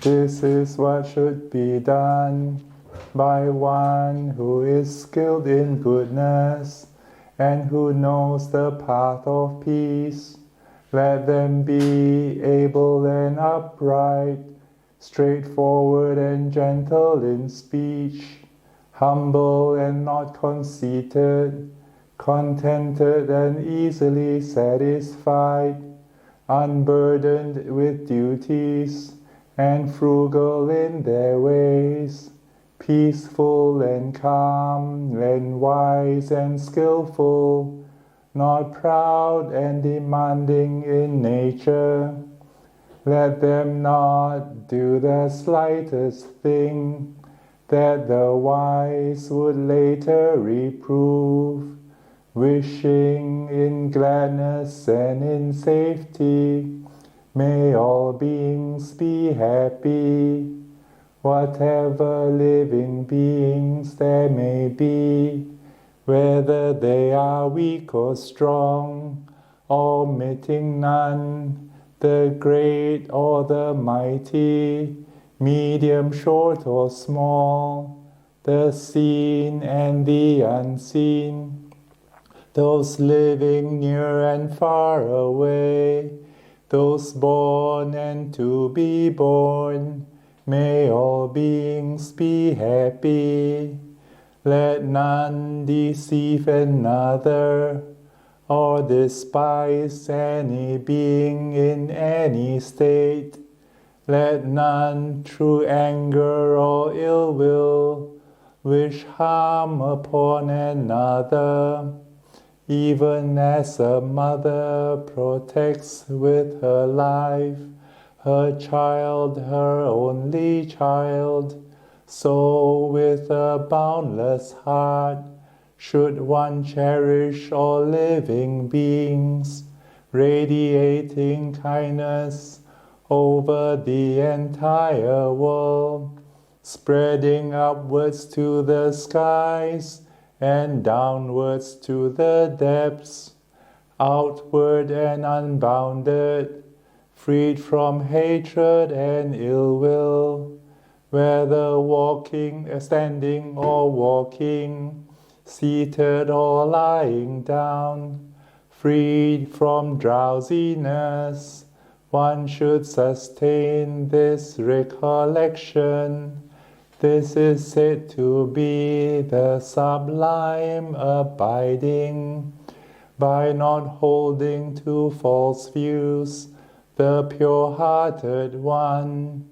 This is what should be done by one who is skilled in goodness and who knows the path of peace. Let them be able and upright, straightforward and gentle in speech, humble and not conceited, contented and easily satisfied, unburdened with duties, and frugal in their ways, peaceful and calm, and wise and skillful, not proud and demanding in nature. Let them not do the slightest thing that the wise would later reprove, wishing in gladness and in safety. May all beings be happy, whatever living beings there may be, whether they are weak or strong, omitting none, the great or the mighty, medium, short or small, the seen and the unseen, those living near and far away, those born and to be born. May all beings be happy. Let none deceive another, or despise any being in any state. Let none through anger or ill will wish harm upon another, even as a mother protects with her life her child, her only child. So with a boundless heart should one cherish all living beings, radiating kindness over the entire world, spreading upwards to the skies and downwards to the depths, outward and unbounded, freed from hatred and ill will, whether standing or walking, seated or lying down, freed from drowsiness. One should sustain this recollection. This is said to be the sublime abiding. By not holding to false views, the pure-hearted one,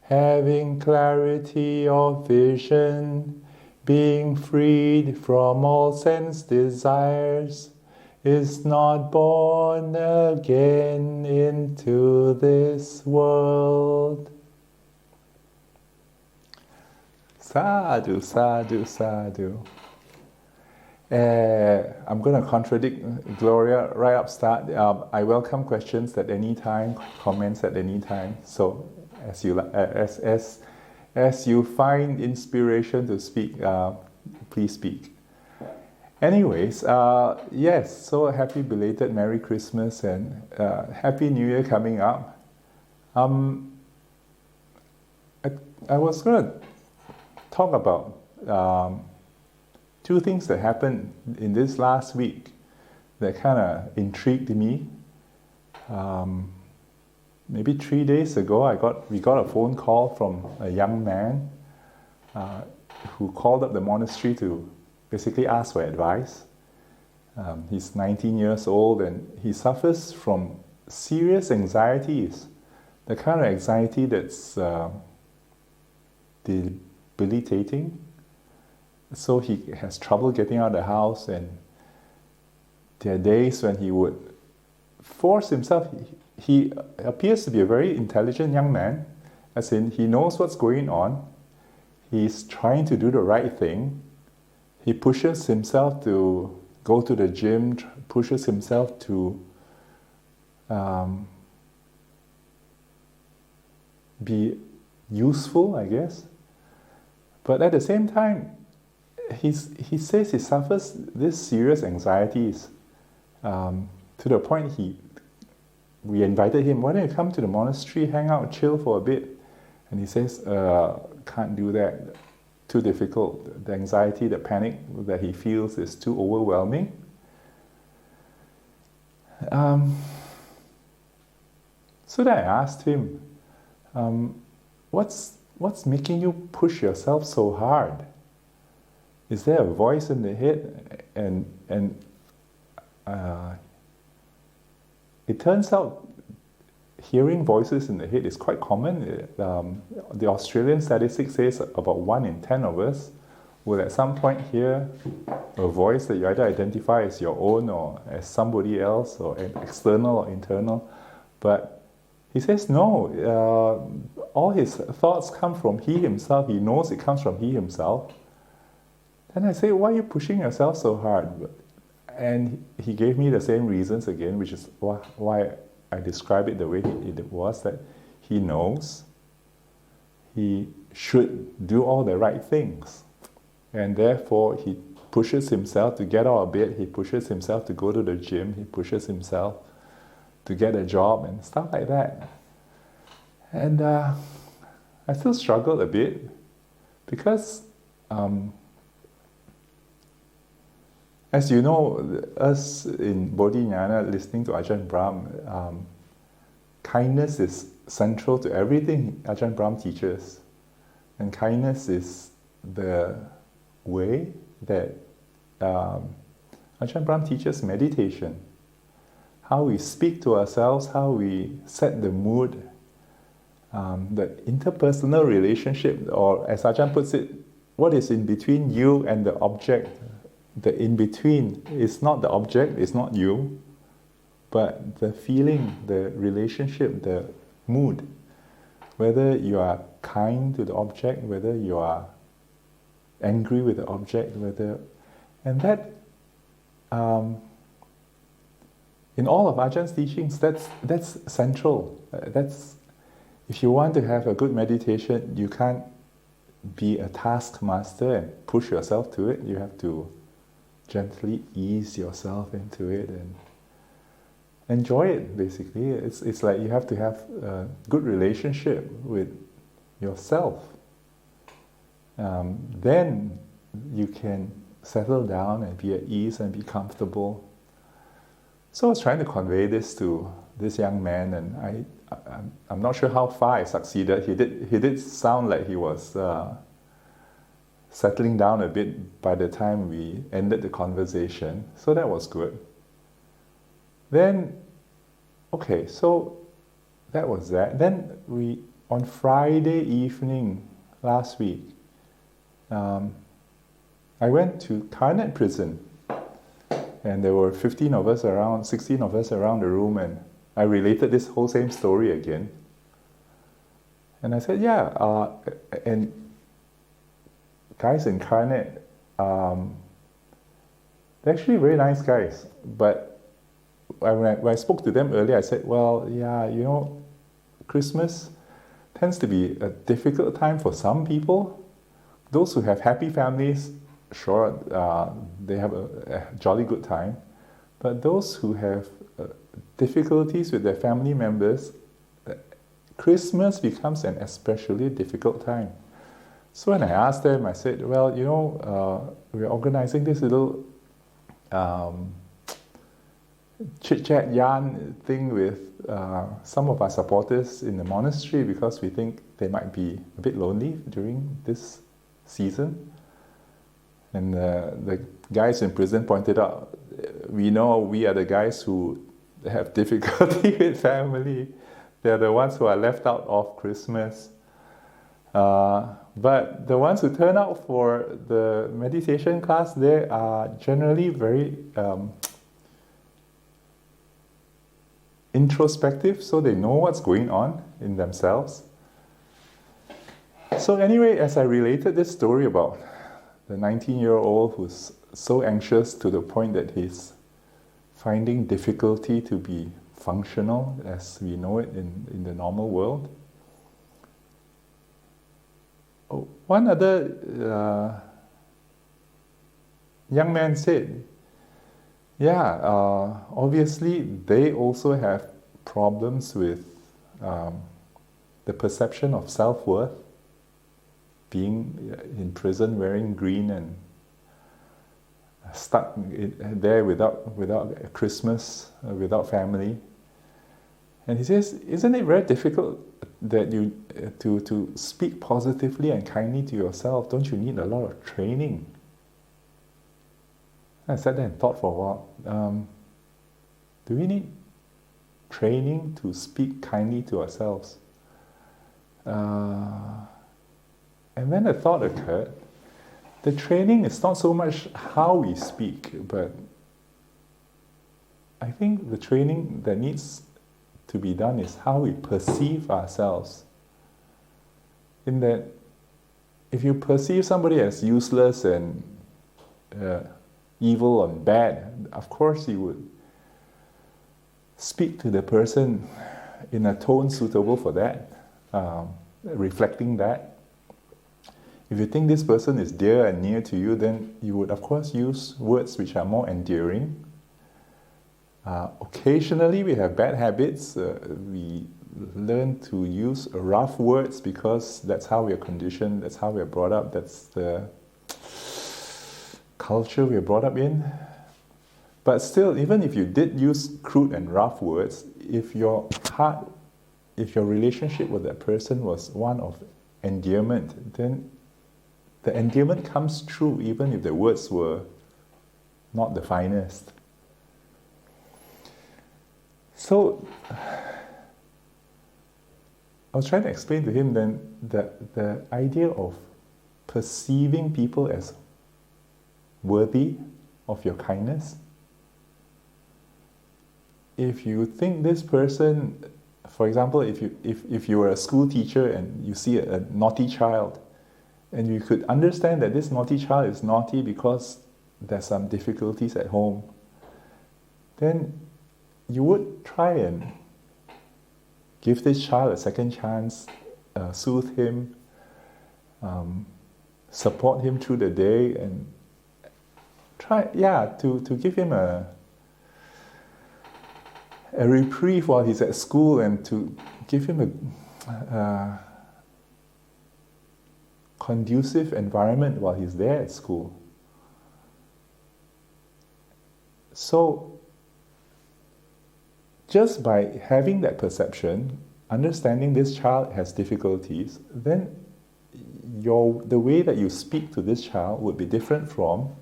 having clarity of vision, being freed from all sense desires, is not born again into this world. Sadhu, sadhu, sadhu. I'm going to contradict Gloria right up start. I welcome questions at any time, comments at any time. So as you find inspiration to speak, please speak. Anyways, yes, so happy belated Merry Christmas and Happy New Year coming up. I was going to talk about two things that happened in this last week that kind of intrigued me. Maybe 3 days ago, we got a phone call from a young man who called up the monastery to basically ask for advice. He's 19 years old and he suffers from serious anxieties, the kind of anxiety that's debilitating. So he has trouble getting out of the house, and there are days when he would force himself. He appears to be a very intelligent young man, as in he knows what's going on. He's trying to do the right thing. He pushes himself to go to the gym, pushes himself to be useful, I guess. But at the same time, he says he suffers this serious anxieties to the point we invited him, why don't you come to the monastery, hang out, chill for a bit? And he says, can't do that, too difficult. The anxiety, the panic that he feels is too overwhelming. So then I asked him, what's making you push yourself so hard? Is there a voice in the head? And it turns out hearing voices in the head is quite common. The Australian statistic says about 1 in 10 of us will at some point hear a voice that you either identify as your own or as somebody else, or external or internal. But he says no, all his thoughts come from he himself. He knows it comes from he himself. Then I say, why are you pushing yourself so hard? And he gave me the same reasons again, which is why I describe it the way it was, that he knows he should do all the right things. And therefore, he pushes himself to get out of bed, he pushes himself to go to the gym, he pushes himself to get a job and stuff like that. And I still struggled a bit because, as you know, us in Bodhinyana listening to Ajahn Brahm, kindness is central to everything Ajahn Brahm teaches. And kindness is the way that Ajahn Brahm teaches meditation. How we speak to ourselves, how we set the mood, the interpersonal relationship, or as Ajahn puts it, what is in between you and the object. The in-between is not the object, it's not you, but the feeling, the relationship, the mood. Whether you are kind to the object, whether you are angry with the object, and that, in all of Ajahn's teachings, that's central. If you want to have a good meditation, you can't be a taskmaster and push yourself to it. You have to gently ease yourself into it and enjoy it, basically. It's like you have to have a good relationship with yourself. Then you can settle down and be at ease and be comfortable. So I was trying to convey this to this young man, and I'm not sure how far I succeeded. He did sound like he was settling down a bit by the time we ended the conversation, so that was good. Then, okay, so that was that. Then on Friday evening last week, I went to Karnat prison, and there were 16 of us around the room, and I related this whole same story again. And I said, and guys in Karnat, they're actually very nice guys, but when I spoke to them earlier, I said, well, yeah, you know, Christmas tends to be a difficult time for some people. Those who have happy families, sure, they have a jolly good time. But those who have difficulties with their family members, Christmas becomes an especially difficult time. So when I asked them, I said, well, you know, we're organizing this little chit-chat yarn thing with some of our supporters in the monastery because we think they might be a bit lonely during this season. And the guys in prison pointed out, we know we are the guys who have difficulty with family. They're the ones who are left out of Christmas. But the ones who turn out for the meditation class, they are generally very introspective, so they know what's going on in themselves. So anyway, as I related this story about the 19-year-old who's so anxious to the point that he's finding difficulty to be functional as we know it in the normal world. One other young man said, obviously they also have problems with the perception of self-worth, being in prison wearing green and stuck there without Christmas, without family. And he says, isn't it very difficult that you to speak positively and kindly to yourself? Don't you need a lot of training? I sat there and thought for a while. Do we need training to speak kindly to ourselves? And then a thought occurred. The training is not so much how we speak, but I think the training that needs to be done is how we perceive ourselves. In that, if you perceive somebody as useless and evil and bad, of course you would speak to the person in a tone suitable for that, reflecting that. If you think this person is dear and near to you, then you would of course use words which are more endearing. Occasionally we have bad habits. We learn to use rough words because that's how we are conditioned, that's how we are brought up, that's the culture we are brought up in. But still, even if you did use crude and rough words, if your relationship with that person was one of endearment, then the endearment comes true even if the words were not the finest. So, I was trying to explain to him then that the idea of perceiving people as worthy of your kindness. If you think this person, for example, if you were a school teacher and you see a naughty child, and you could understand that this naughty child is naughty because there's some difficulties at home, then you would try and give this child a second chance, soothe him, support him through the day, and try, to give him a reprieve while he's at school, and to give him a conducive environment while he's there at school. So, just by having that perception, understanding this child has difficulties, then the way that you speak to this child would be different from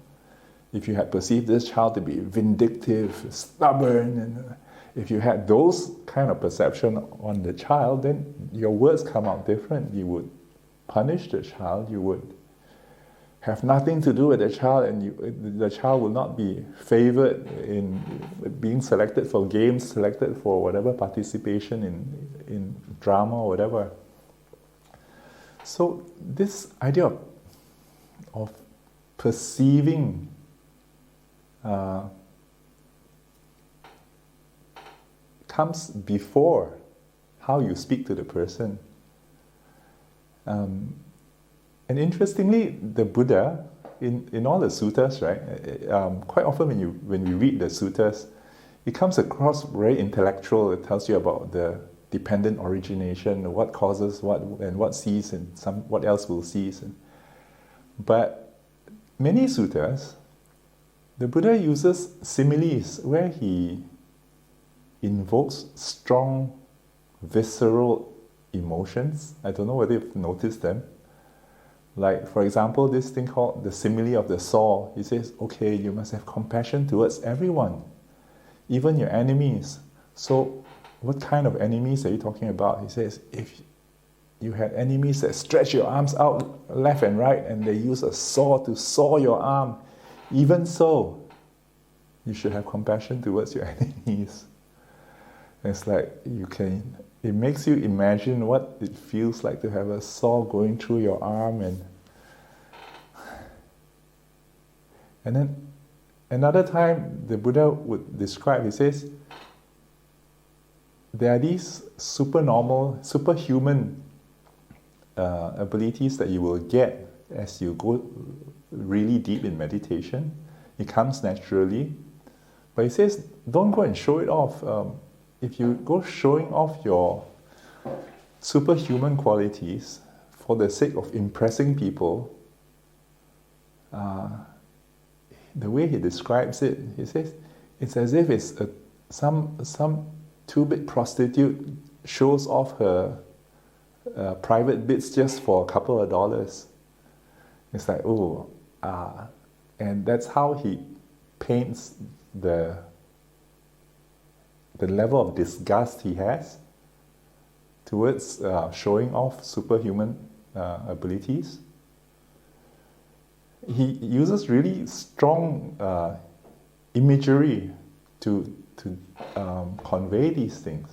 if you had perceived this child to be vindictive, stubborn, and if you had those kind of perception on the child, then your words come out different. You would punish the child, you would have nothing to do with the child, and the child will not be favored in being selected for games, selected for whatever participation in drama or whatever. So this idea of perceiving comes before how you speak to the person. And interestingly, the Buddha, in all the suttas, right, quite often when you read the suttas, it comes across very intellectual. It tells you about the dependent origination, what causes what, and what cease, and what else will cease. But many suttas, the Buddha uses similes where he invokes strong, visceral emotions. I don't know whether you've noticed them. Like, for example, this thing called the simile of the saw. He says, okay, you must have compassion towards everyone, even your enemies. So, what kind of enemies are you talking about? He says, if you had enemies that stretch your arms out left and right, and they use a saw to saw your arm, even so, you should have compassion towards your enemies. It's like it makes you imagine what it feels like to have a saw going through your arm, and then another time the Buddha would describe, he says, there are these superhuman abilities that you will get as you go really deep in meditation. It comes naturally. But he says, don't go and show it off. If you go showing off your superhuman qualities for the sake of impressing people, the way he describes it, he says, it's as if it's some two-bit prostitute shows off her private bits just for a couple of dollars. It's like, and that's how he paints the level of disgust he has towards showing off superhuman abilities. He uses really strong imagery to convey these things.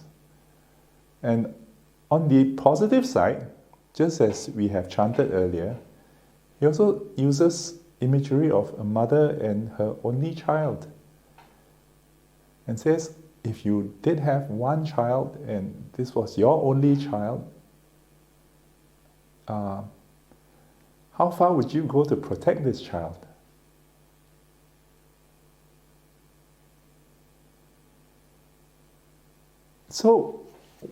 And on the positive side, just as we have chanted earlier, he also uses imagery of a mother and her only child, and says, if you did have one child and this was your only child, how far would you go to protect this child? So,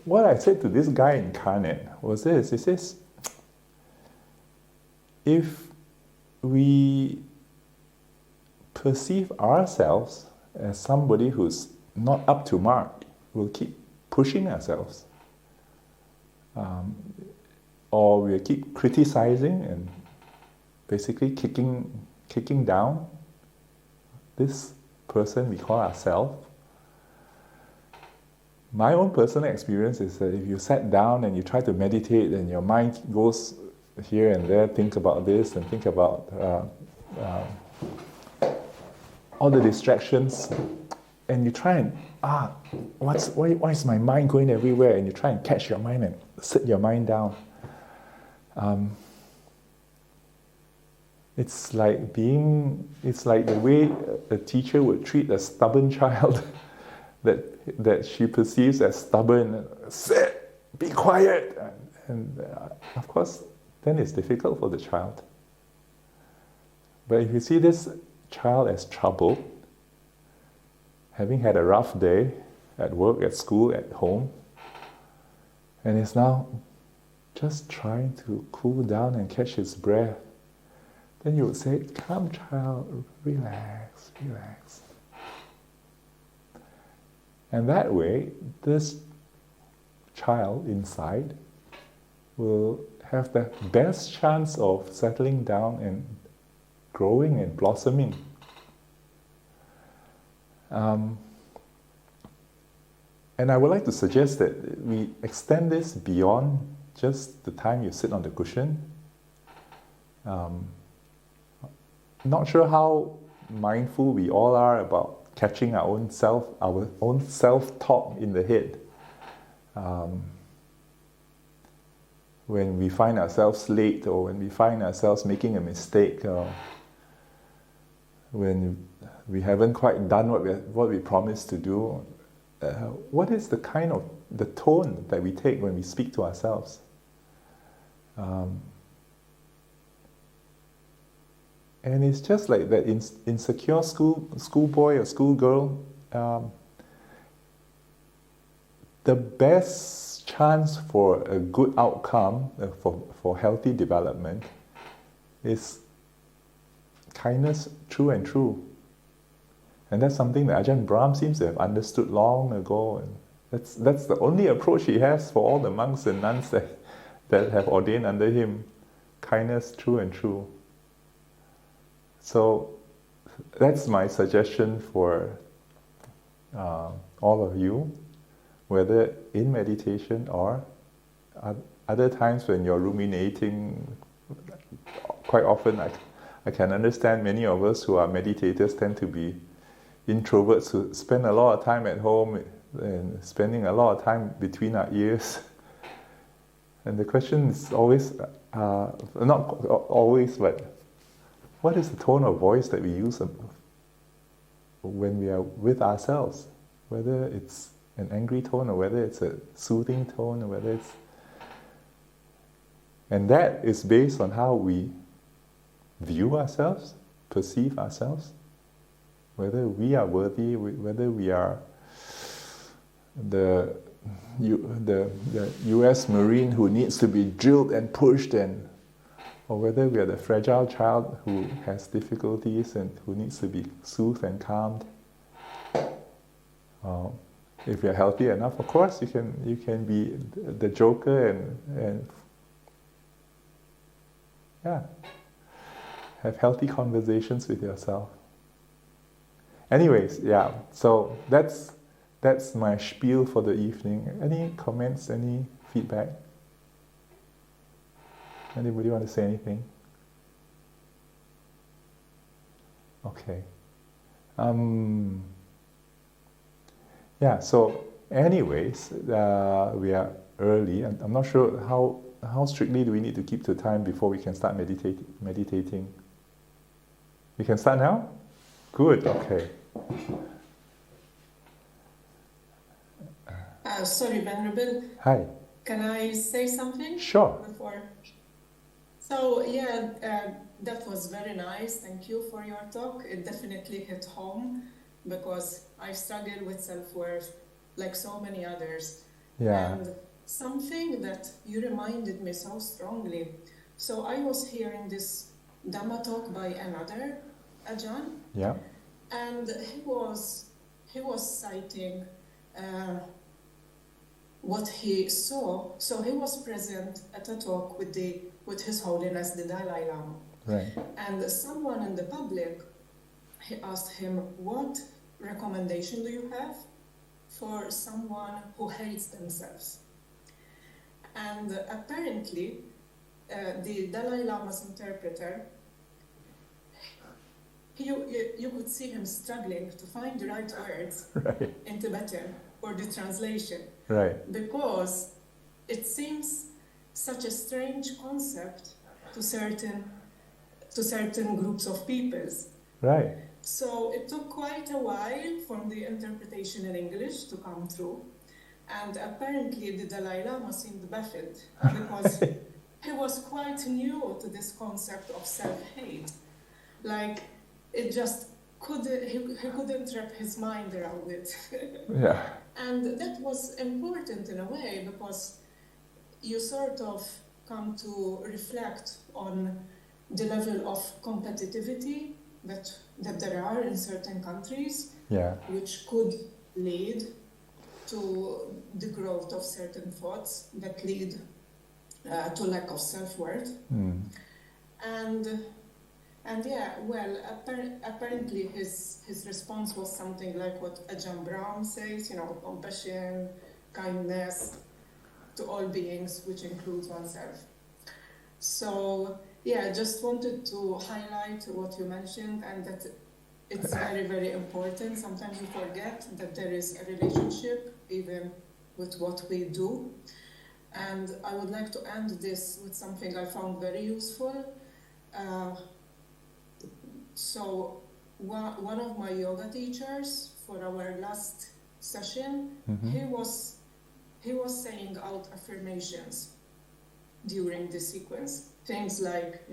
what I said to this guy incarnate was this. He says, if we perceive ourselves as somebody who's not up to mark, we'll keep pushing ourselves. Or we'll keep criticizing and basically kicking down this person we call ourselves. My own personal experience is that if you sat down and you try to meditate and your mind goes here and there, think about this and think about all the distractions, and you try and, why is my mind going everywhere? And you try and catch your mind and sit your mind down. It's like the way a teacher would treat a stubborn child that she perceives as stubborn. Sit, be quiet, and of course, then it's difficult for the child. But if you see this child as troubled, having had a rough day at work, at school, at home, and is now just trying to cool down and catch his breath, then you would say, come child, relax, relax. And that way, this child inside will have the best chance of settling down and growing and blossoming. And I would like to suggest that we extend this beyond just the time you sit on the cushion. Not sure how mindful we all are about catching our own self-talk in the head. When we find ourselves late, or when we find ourselves making a mistake, or when we haven't quite done what we promised to do, what is the kind of the tone that we take when we speak to ourselves? And it's just like that insecure schoolboy or schoolgirl. The best chance for a good outcome, for healthy development, is kindness true and true. And that's something that Ajahn Brahm seems to have understood long ago. And that's the only approach he has for all the monks and nuns that have ordained under him. Kindness true and true. So that's my suggestion for all of you, whether in meditation or other times when you're ruminating. Quite often I can understand many of us who are meditators tend to be introverts who spend a lot of time at home and spending a lot of time between our ears. And the question is always, not always, but what is the tone of voice that we use when we are with ourselves? Whether it's an angry tone or whether it's a soothing tone or whether it's... And that is based on how we view ourselves, perceive ourselves, whether we are worthy, whether we are the the US Marine who needs to be drilled and pushed, or whether we are the fragile child who has difficulties and who needs to be soothed and calmed. If you're healthy enough, of course, you can be the joker and have healthy conversations with yourself. Anyways, so that's my spiel for the evening. Any comments, any feedback? Anybody want to say anything? Okay. So anyways, we are early, and I'm not sure how strictly do we need to keep to time before we can start meditating. We can start now? Good, okay. Sorry, Venerable. Hi. Can I say something? Sure. Before? So, that was very nice. Thank you for your talk. It definitely hit home because I struggle with self-worth like so many others. Yeah. And something that you reminded me so strongly. So I was hearing this Dhamma talk by another Ajahn. Yeah. And he was citing what he saw. So he was present at a talk with His Holiness the Dalai Lama. Right. And someone in the public, he asked him, what recommendation do you have for someone who hates themselves? And apparently, the Dalai Lama's interpreter, you could see him struggling to find the right words in Tibetan for the translation. Right. Because it seems such a strange concept to certain groups of peoples. Right. So it took quite a while for the interpretation in English to come through. And apparently the Dalai Lama seemed baffled because he was quite new to this concept of self-hate. Like, it just he couldn't wrap his mind around it. Yeah. And that was important in a way because you sort of come to reflect on the level of competitivity that there are in certain countries, which could lead to the growth of certain thoughts that lead to lack of self-worth. Apparently his response was something like what Ajahn Brahm says, compassion, kindness to all beings, which includes oneself. So, I just wanted to highlight what you mentioned, and that it's very, very important. Sometimes we forget that there is a relationship even with what we do. And I would like to end this with something I found very useful. So one of my yoga teachers for our last session, he was saying out affirmations during the sequence. Things like,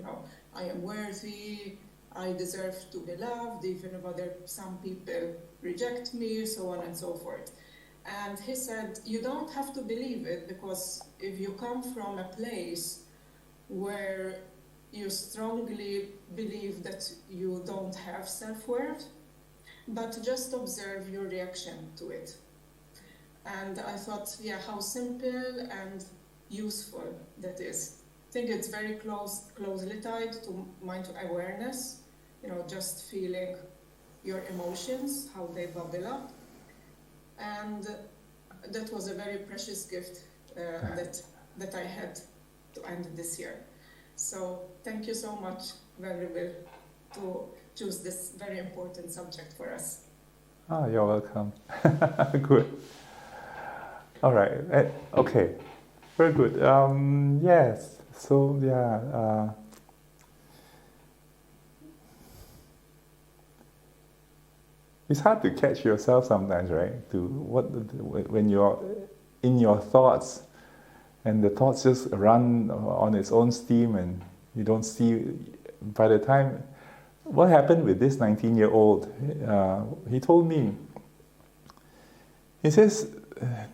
I am worthy, I deserve to be loved, even if some people reject me, so on and so forth. And he said, you don't have to believe it, because if you come from a place where you strongly believe that you don't have self-worth, but just observe your reaction to it. And I thought, how simple and useful that is. I think it's very closely tied to mind awareness, just feeling your emotions, how they bubble up. And that was a very precious gift that I had to end this year. So thank you so much, Venerable, to choose this very important subject for us. You're welcome. Good. All right. Okay. Very good. Yes. So it's hard to catch yourself sometimes, right? When you're in your thoughts, and the thoughts just run on its own steam, and you don't see. By the time, what happened with this 19-year-old? He told me He says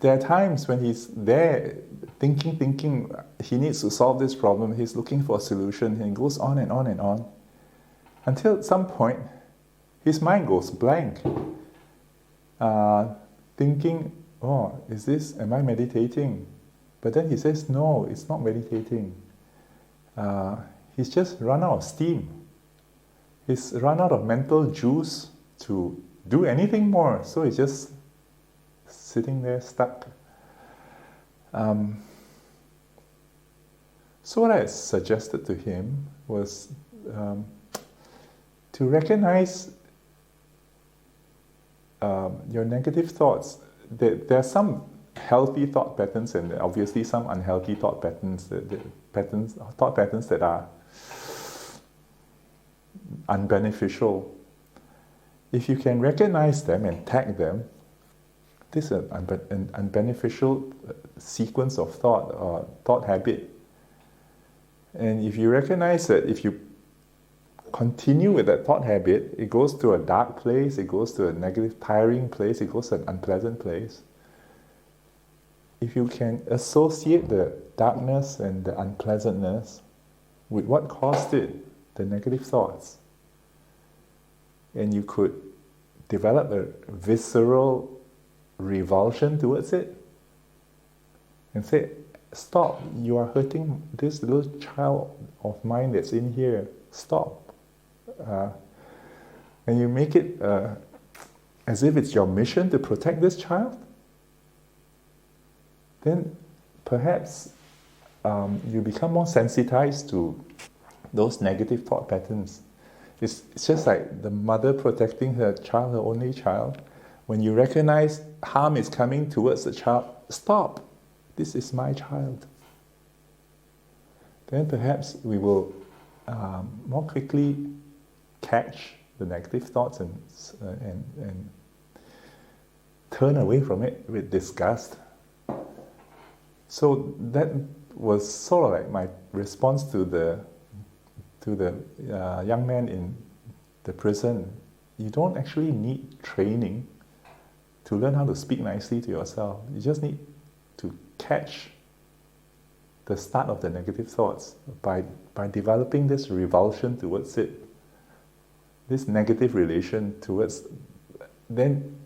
there are times when he's there thinking, he needs to solve this problem, he's looking for a solution, and he goes on and on and on, until at some point his mind goes blank, thinking, am I meditating? But then he says, no, it's not meditating. He's just run out of steam. He's run out of mental juice to do anything more, so he's just sitting there stuck. So what I suggested to him was to recognize your negative thoughts. There are some healthy thought patterns and obviously some unhealthy thought patterns. Thought patterns that are unbeneficial. If you can recognize them and tag them, this is an unbeneficial sequence of thought or thought habit. And if you recognize that if you continue with that thought habit, it goes to a dark place, it goes to a negative, tiring place, it goes to an unpleasant place. If you can associate the darkness and the unpleasantness with what caused it, the negative thoughts, and you could develop a visceral revulsion towards it, and say, stop, you are hurting this little child of mine that's in here, stop. And you make it as if it's your mission to protect this child, then perhaps you become more sensitized to those negative thought patterns. It's just like the mother protecting her child, her only child. When you recognize harm is coming towards the child, stop. This is my child. Then perhaps we will more quickly catch the negative thoughts and turn away from it with disgust. So that was sort of like my response to the young man in the prison. You don't actually need training to learn how to speak nicely to yourself. You just need to catch the start of the negative thoughts by developing this revulsion towards it, this negative relation towards. Then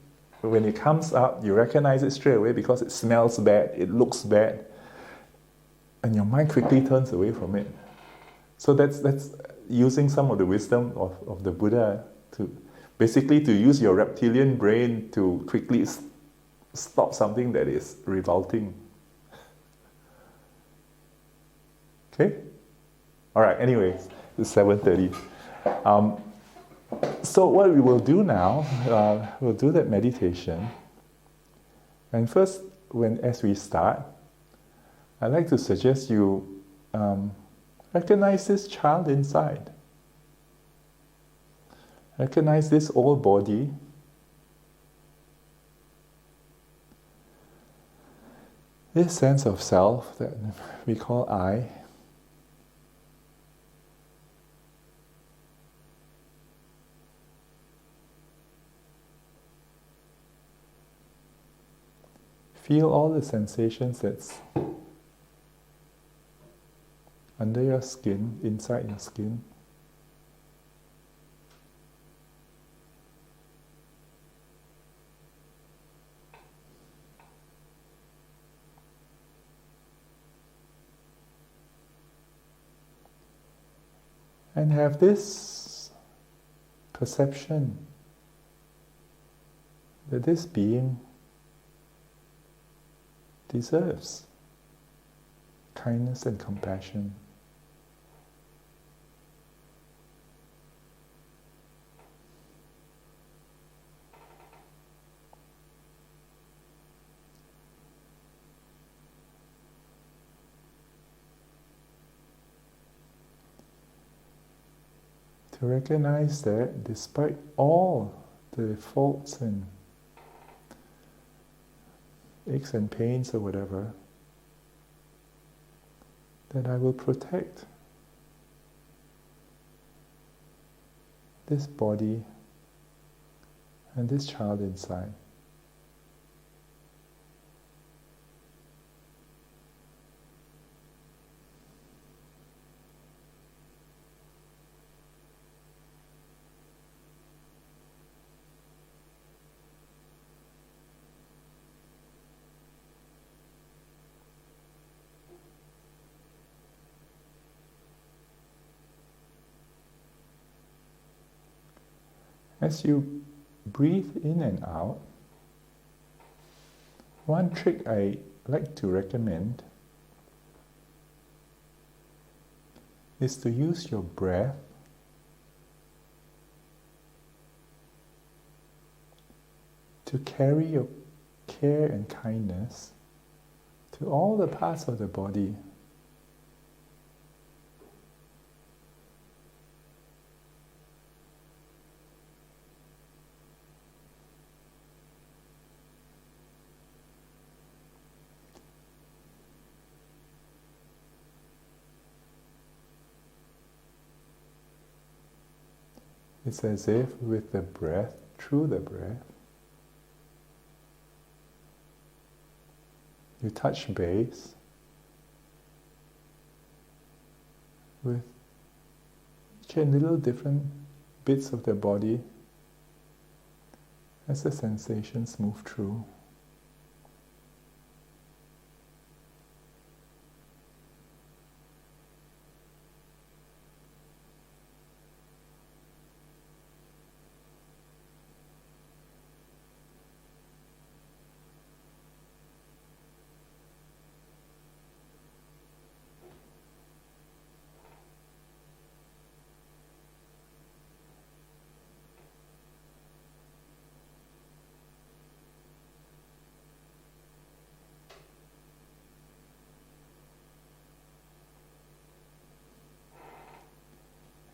when it comes up, you recognize it straight away because it smells bad, it looks bad, and your mind quickly turns away from it. So that's using some of the wisdom of the Buddha to basically to use your reptilian brain to quickly stop something that is revolting. Okay? Alright, anyways, it's 7:30. So what we will do now, we'll do that meditation. And first, as we start, I'd like to suggest you recognize this child inside. Recognize this old body. This sense of self that we call I. Feel all the sensations that's under your skin, inside your skin. And have this perception that this being deserves kindness and compassion. To recognize that despite all the faults and aches and pains or whatever, that I will protect this body and this child inside. As you breathe in and out, one trick I like to recommend is to use your breath to carry your care and kindness to all the parts of the body. It's as if with the breath, through the breath, you touch base with each and little different bits of the body as the sensations move through.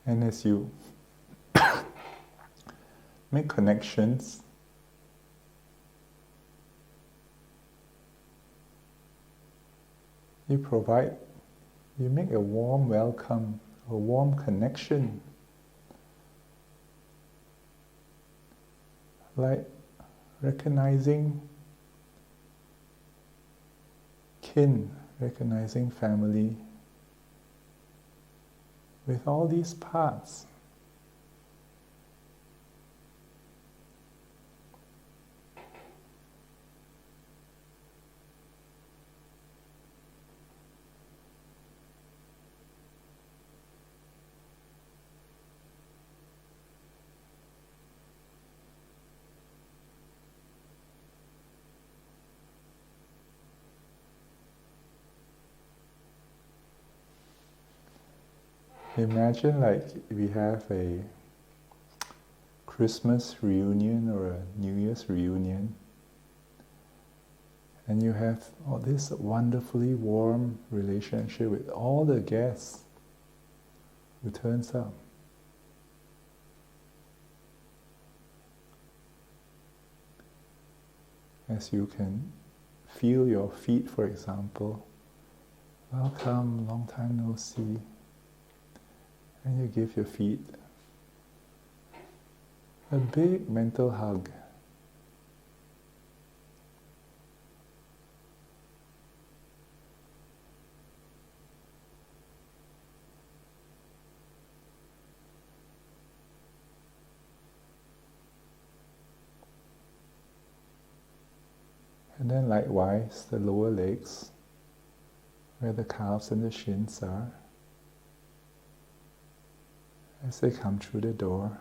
And as you make connections, you make a warm welcome, a warm connection, like recognizing kin, recognizing family, with all these parts. Imagine like we have a Christmas reunion or a New Year's reunion, and you have all this wonderfully warm relationship with all the guests who turns up. As you can feel your feet, for example, welcome, long time no see. And you give your feet a big mental hug. And then likewise, the lower legs, where the calves and the shins are, as they come through the door.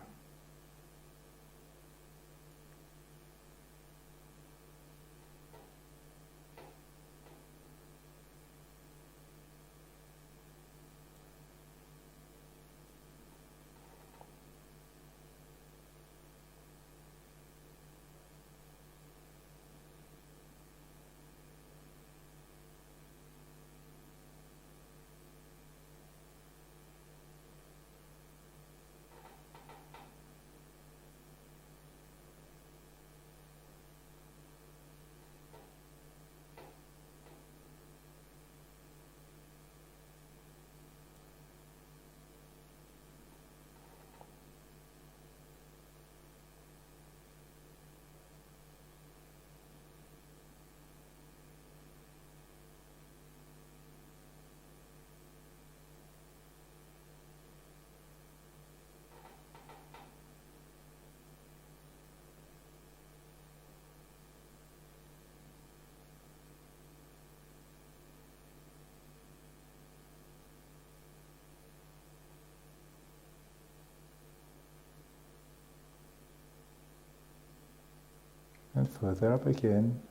And further up again,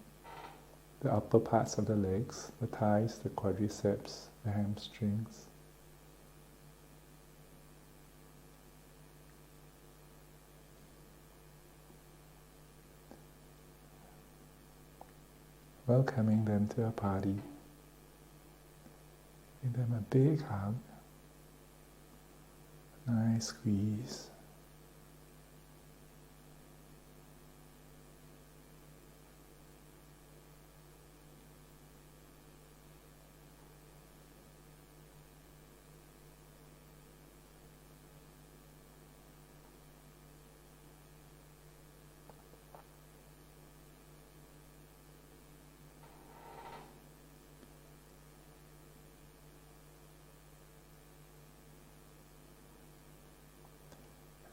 the upper parts of the legs, the thighs, the quadriceps, the hamstrings. Welcoming them to a party. Give them a big hug, nice squeeze.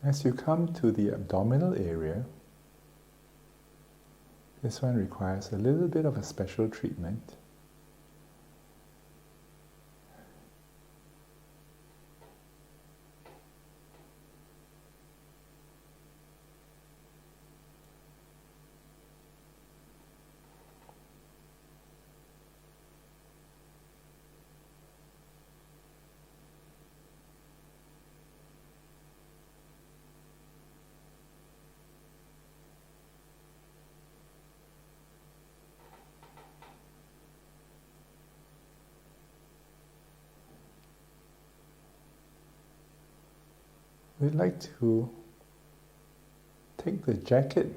As you come to the abdominal area, this one requires a little bit of a special treatment. We'd like to take the jacket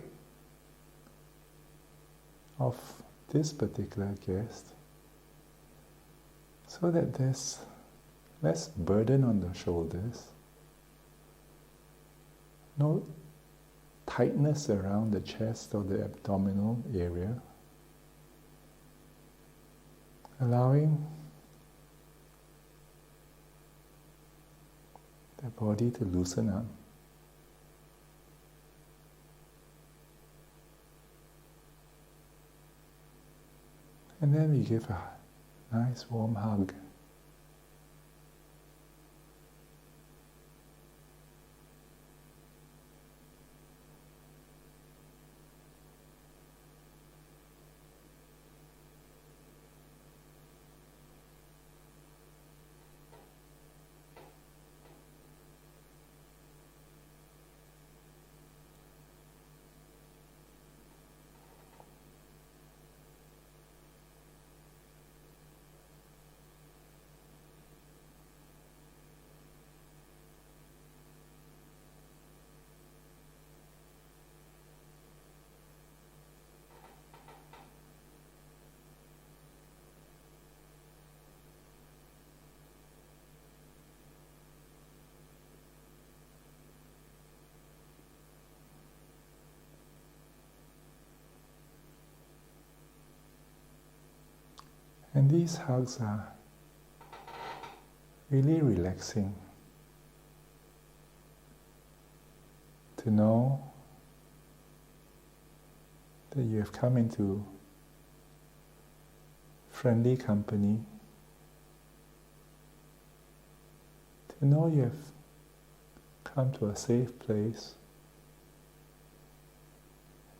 of this particular guest so that there's less burden on the shoulders, no tightness around the chest or the abdominal area, allowing the body to loosen up. And then we give a nice warm hug. And these hugs are really relaxing. To know that you have come into friendly company. To know you have come to a safe place.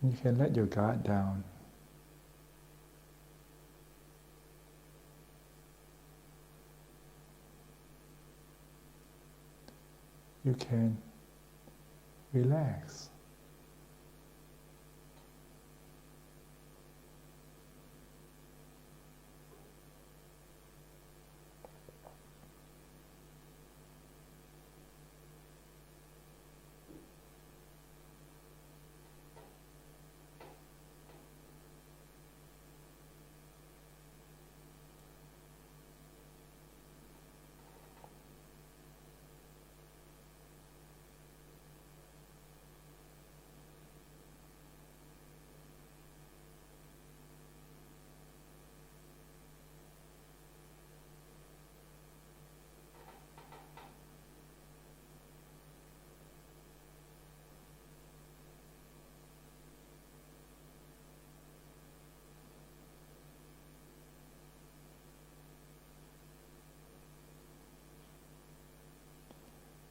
And you can let your guard down. You can relax.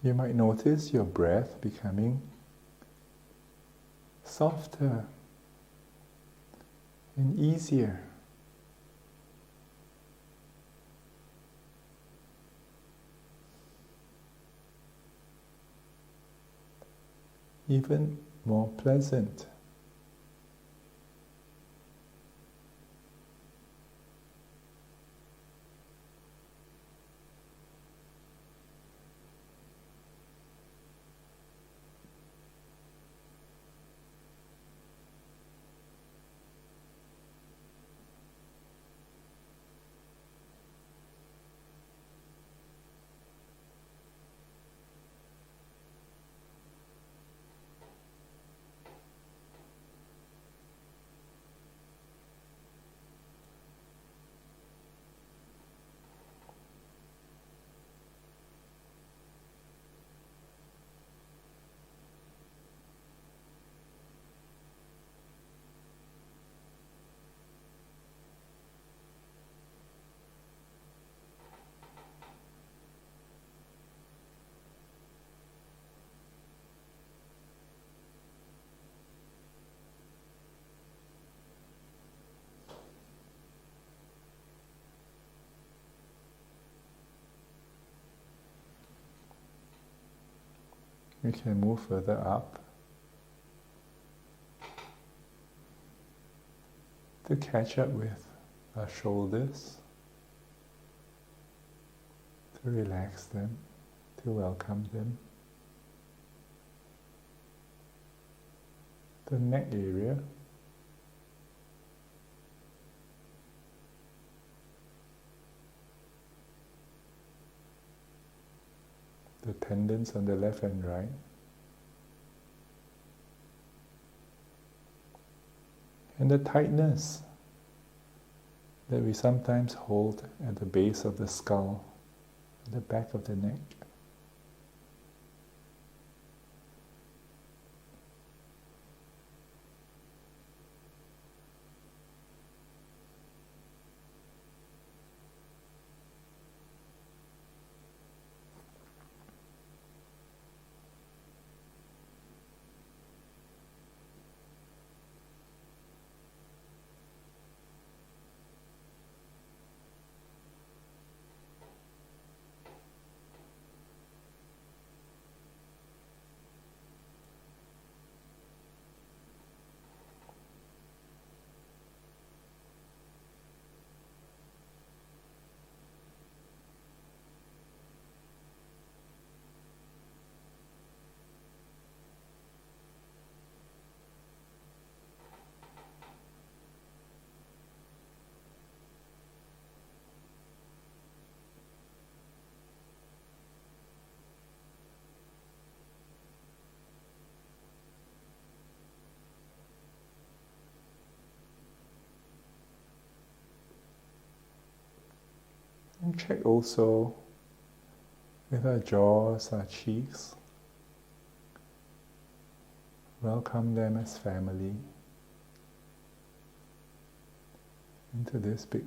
You might notice your breath becoming softer and easier. Even more pleasant. We can move further up to catch up with our shoulders, to relax them, to welcome them. The neck area, the tendons on the left and right, and the tightness that we sometimes hold at the base of the skull, at the back of the neck. And check also with our jaws, our cheeks. Welcome them as family into this big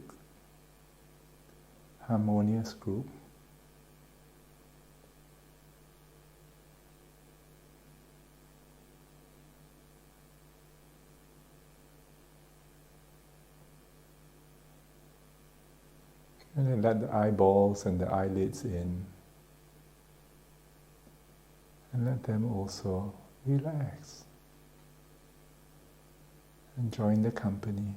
harmonious group. And then let the eyeballs and the eyelids in. And let them also relax and join the company.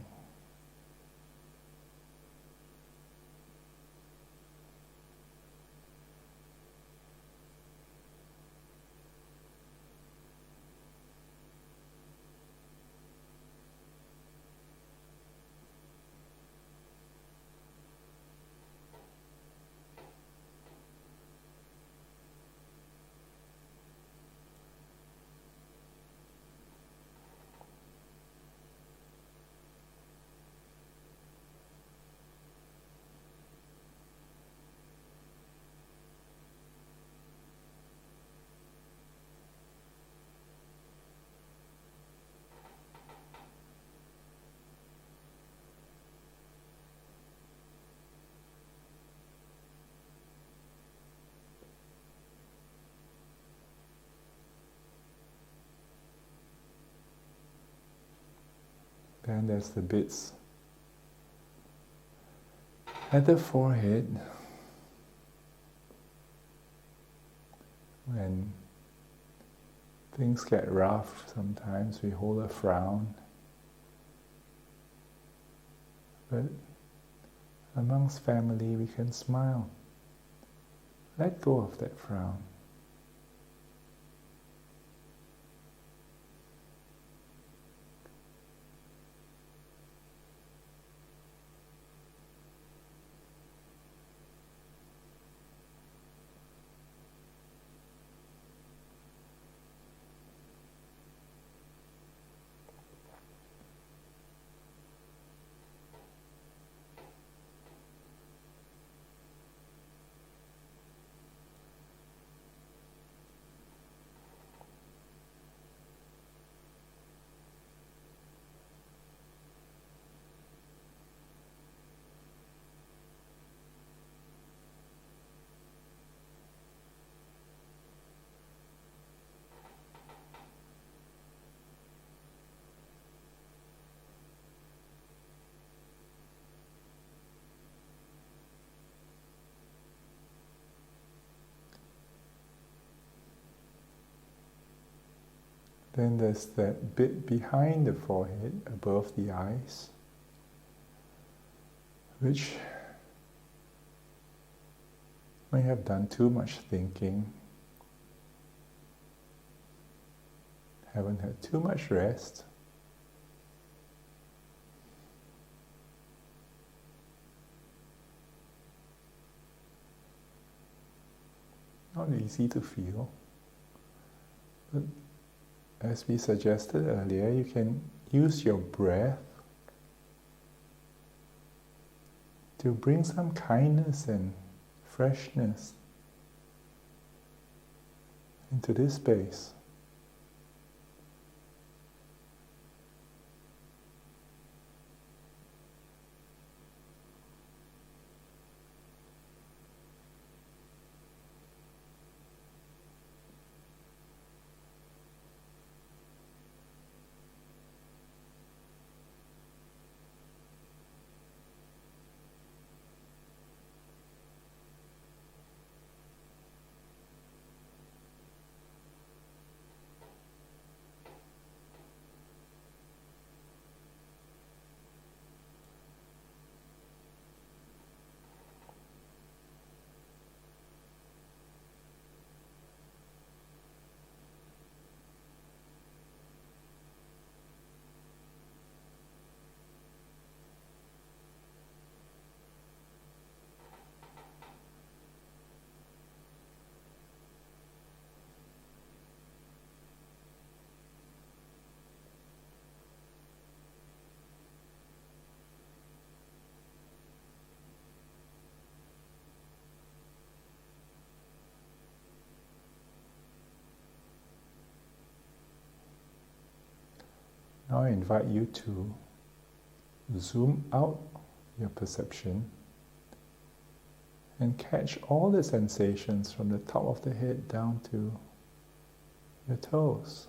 Then there's the bits at the forehead. When things get rough, sometimes we hold a frown. But amongst family, we can smile. Let go of that frown. Then there's that bit behind the forehead, above the eyes, which may have done too much thinking, haven't had too much rest. Not easy to feel, but as we suggested earlier, you can use your breath to bring some kindness and freshness into this space. Now I invite you to zoom out your perception and catch all the sensations from the top of the head down to your toes.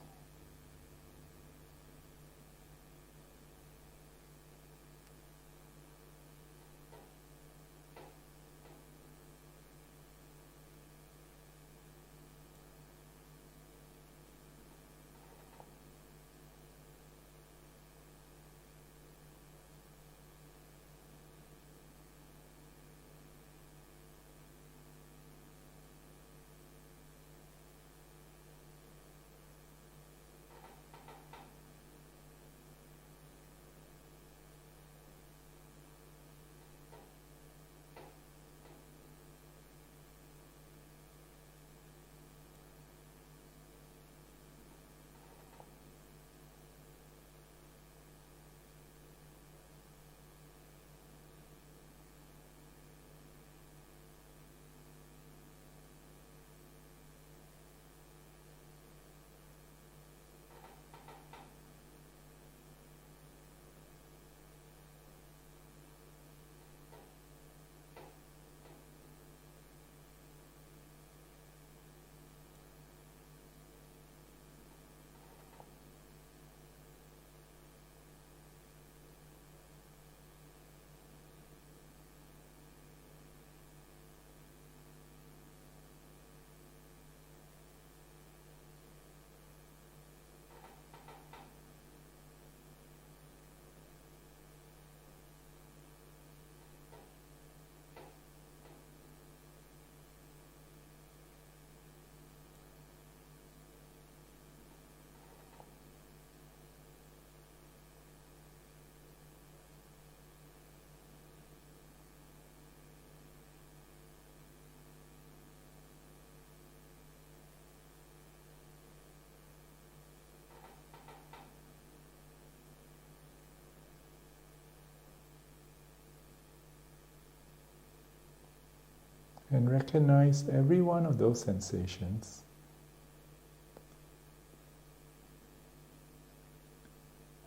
and recognize every one of those sensations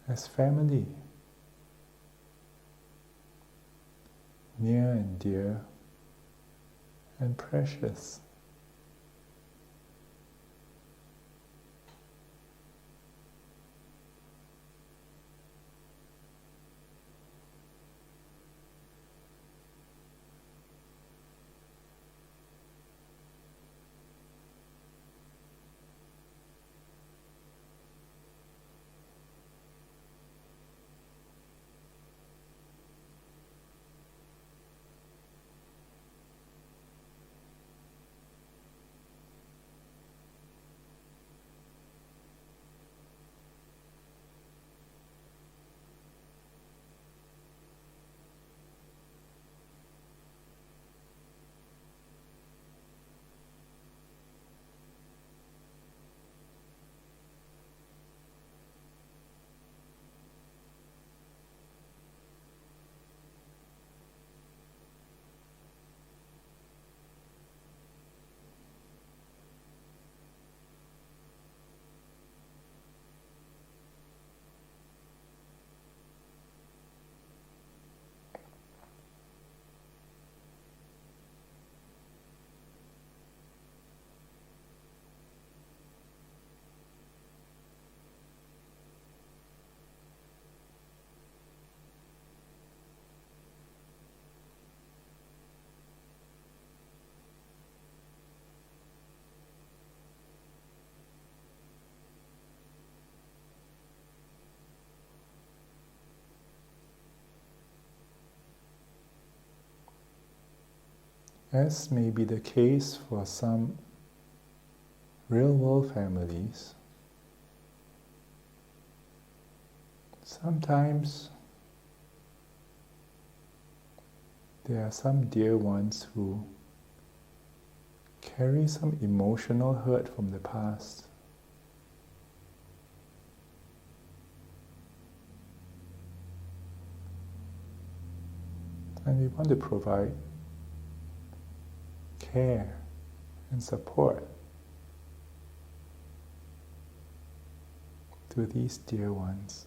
as family, near and dear and precious. As may be the case for some real-world families, sometimes there are some dear ones who carry some emotional hurt from the past. And we want to provide care and support to these dear ones.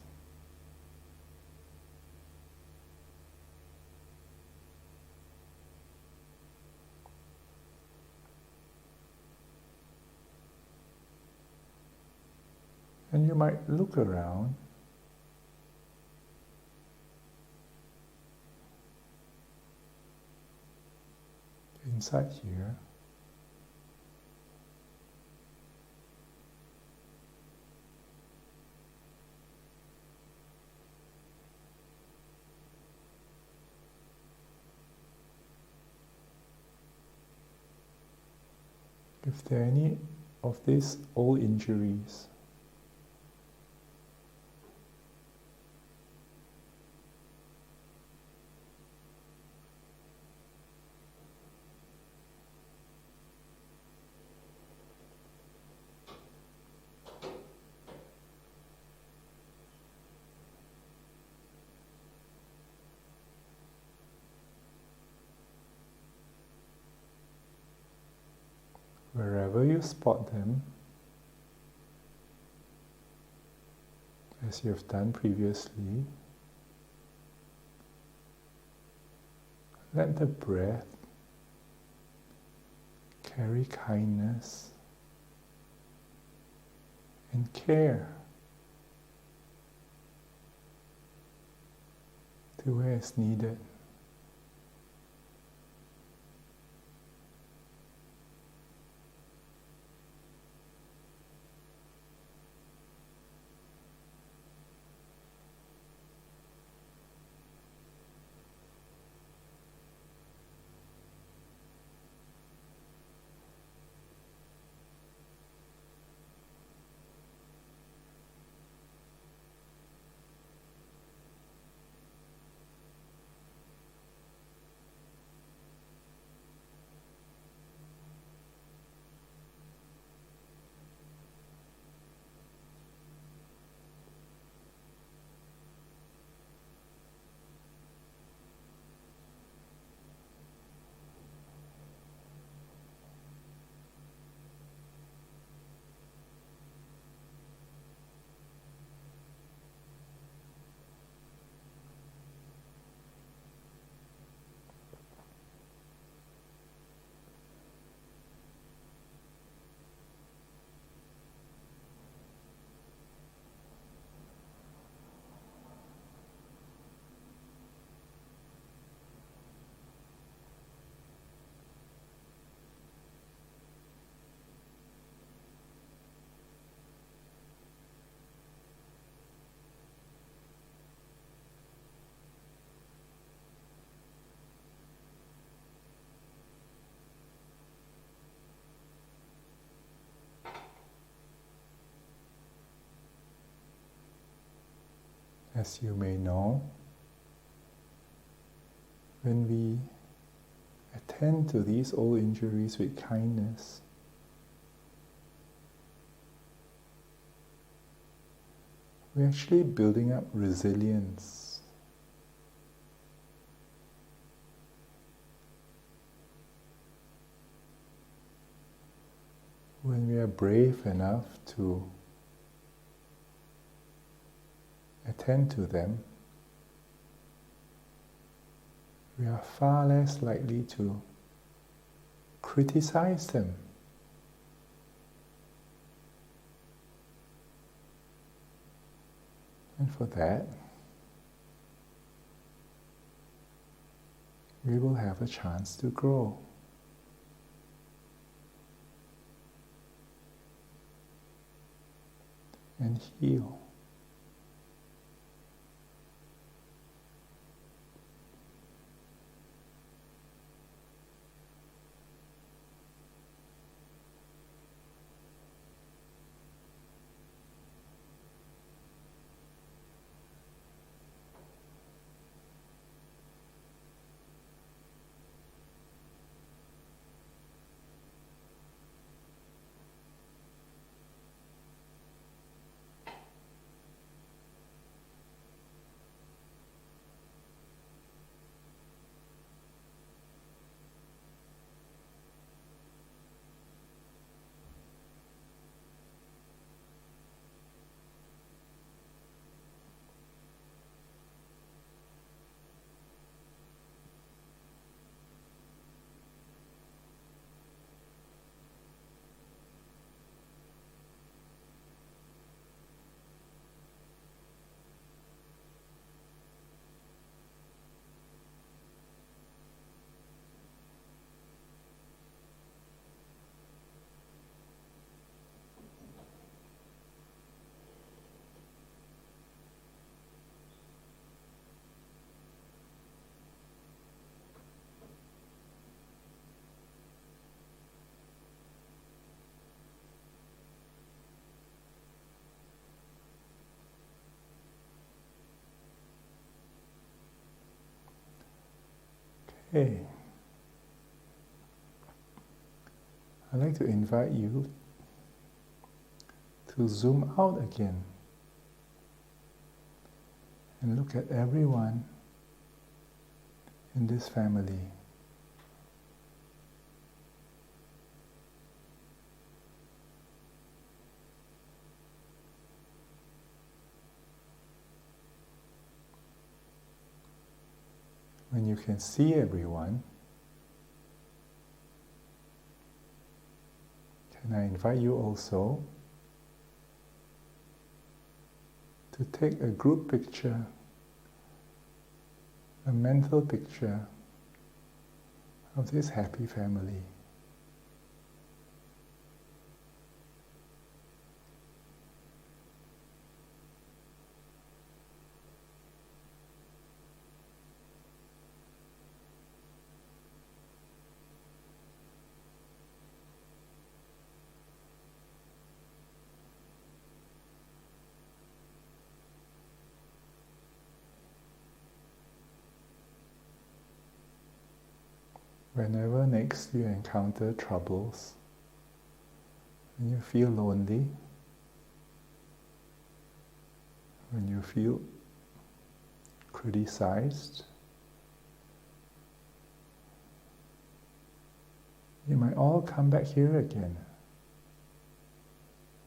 And you might look around inside here. If there are any of these old injuries, wherever you spot them, as you have done previously, let the breath carry kindness and care to where it's needed. As you may know, when we attend to these old injuries with kindness, we're actually building up resilience. When we are brave enough to attend to them, we are far less likely to criticize them. And for that, we will have a chance to grow. And heal. Okay. I'd like to invite you to zoom out again and look at everyone in this family. When you can see everyone, can I invite you also to take a group picture, a mental picture of this happy family. Whenever next you encounter troubles, when you feel lonely, when you feel criticized, you might all come back here again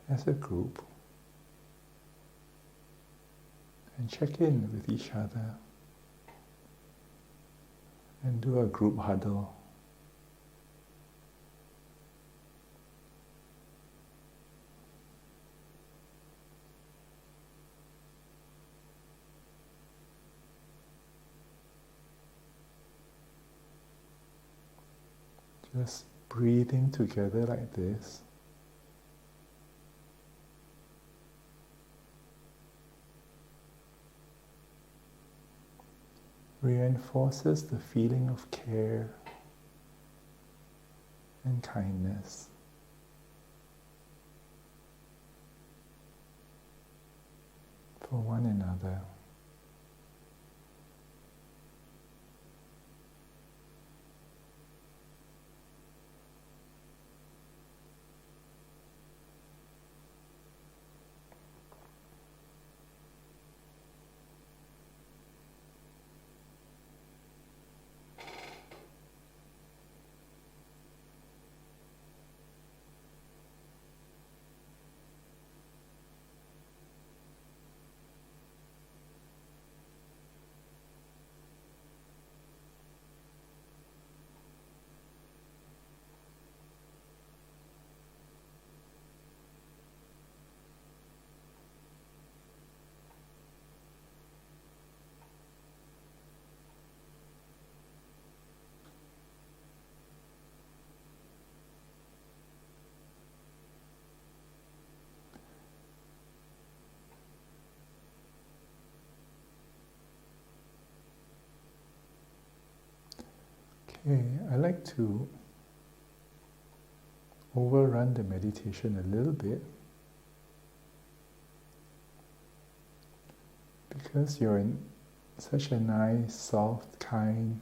as a group and check in with each other and do a group huddle. Just breathing together like this reinforces the feeling of care and kindness. For one another. Okay, I like to overrun the meditation a little bit because you're in such a nice, soft, kind,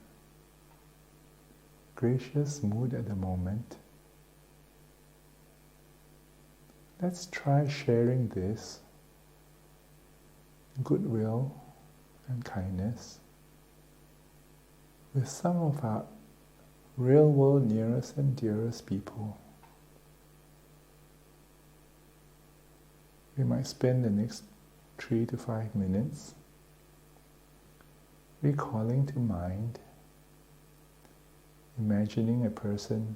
gracious mood at the moment. Let's try sharing this goodwill and kindness with some of our real world nearest and dearest people. We might spend the next 3 to 5 minutes recalling to mind, imagining a person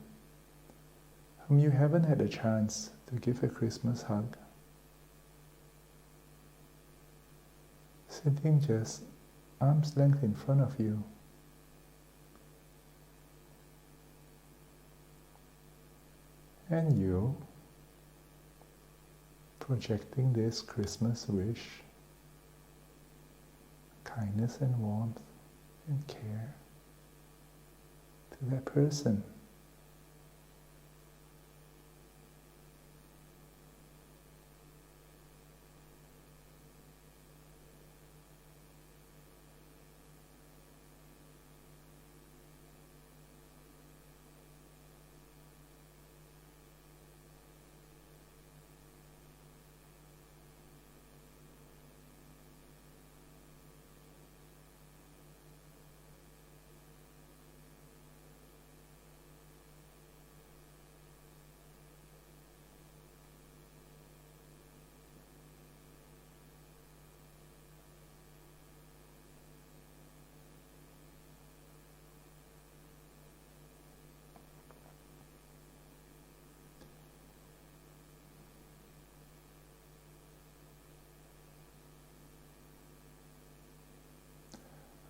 whom you haven't had a chance to give a Christmas hug, sitting just arm's length in front of you. And you projecting this Christmas wish, kindness and warmth and care to that person.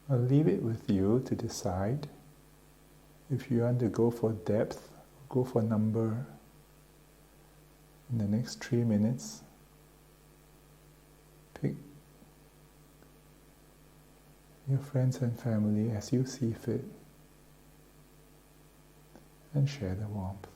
I'll leave it with you to decide if you want to go for depth, go for number in the next 3 minutes. Pick your friends and family as you see fit and share the warmth.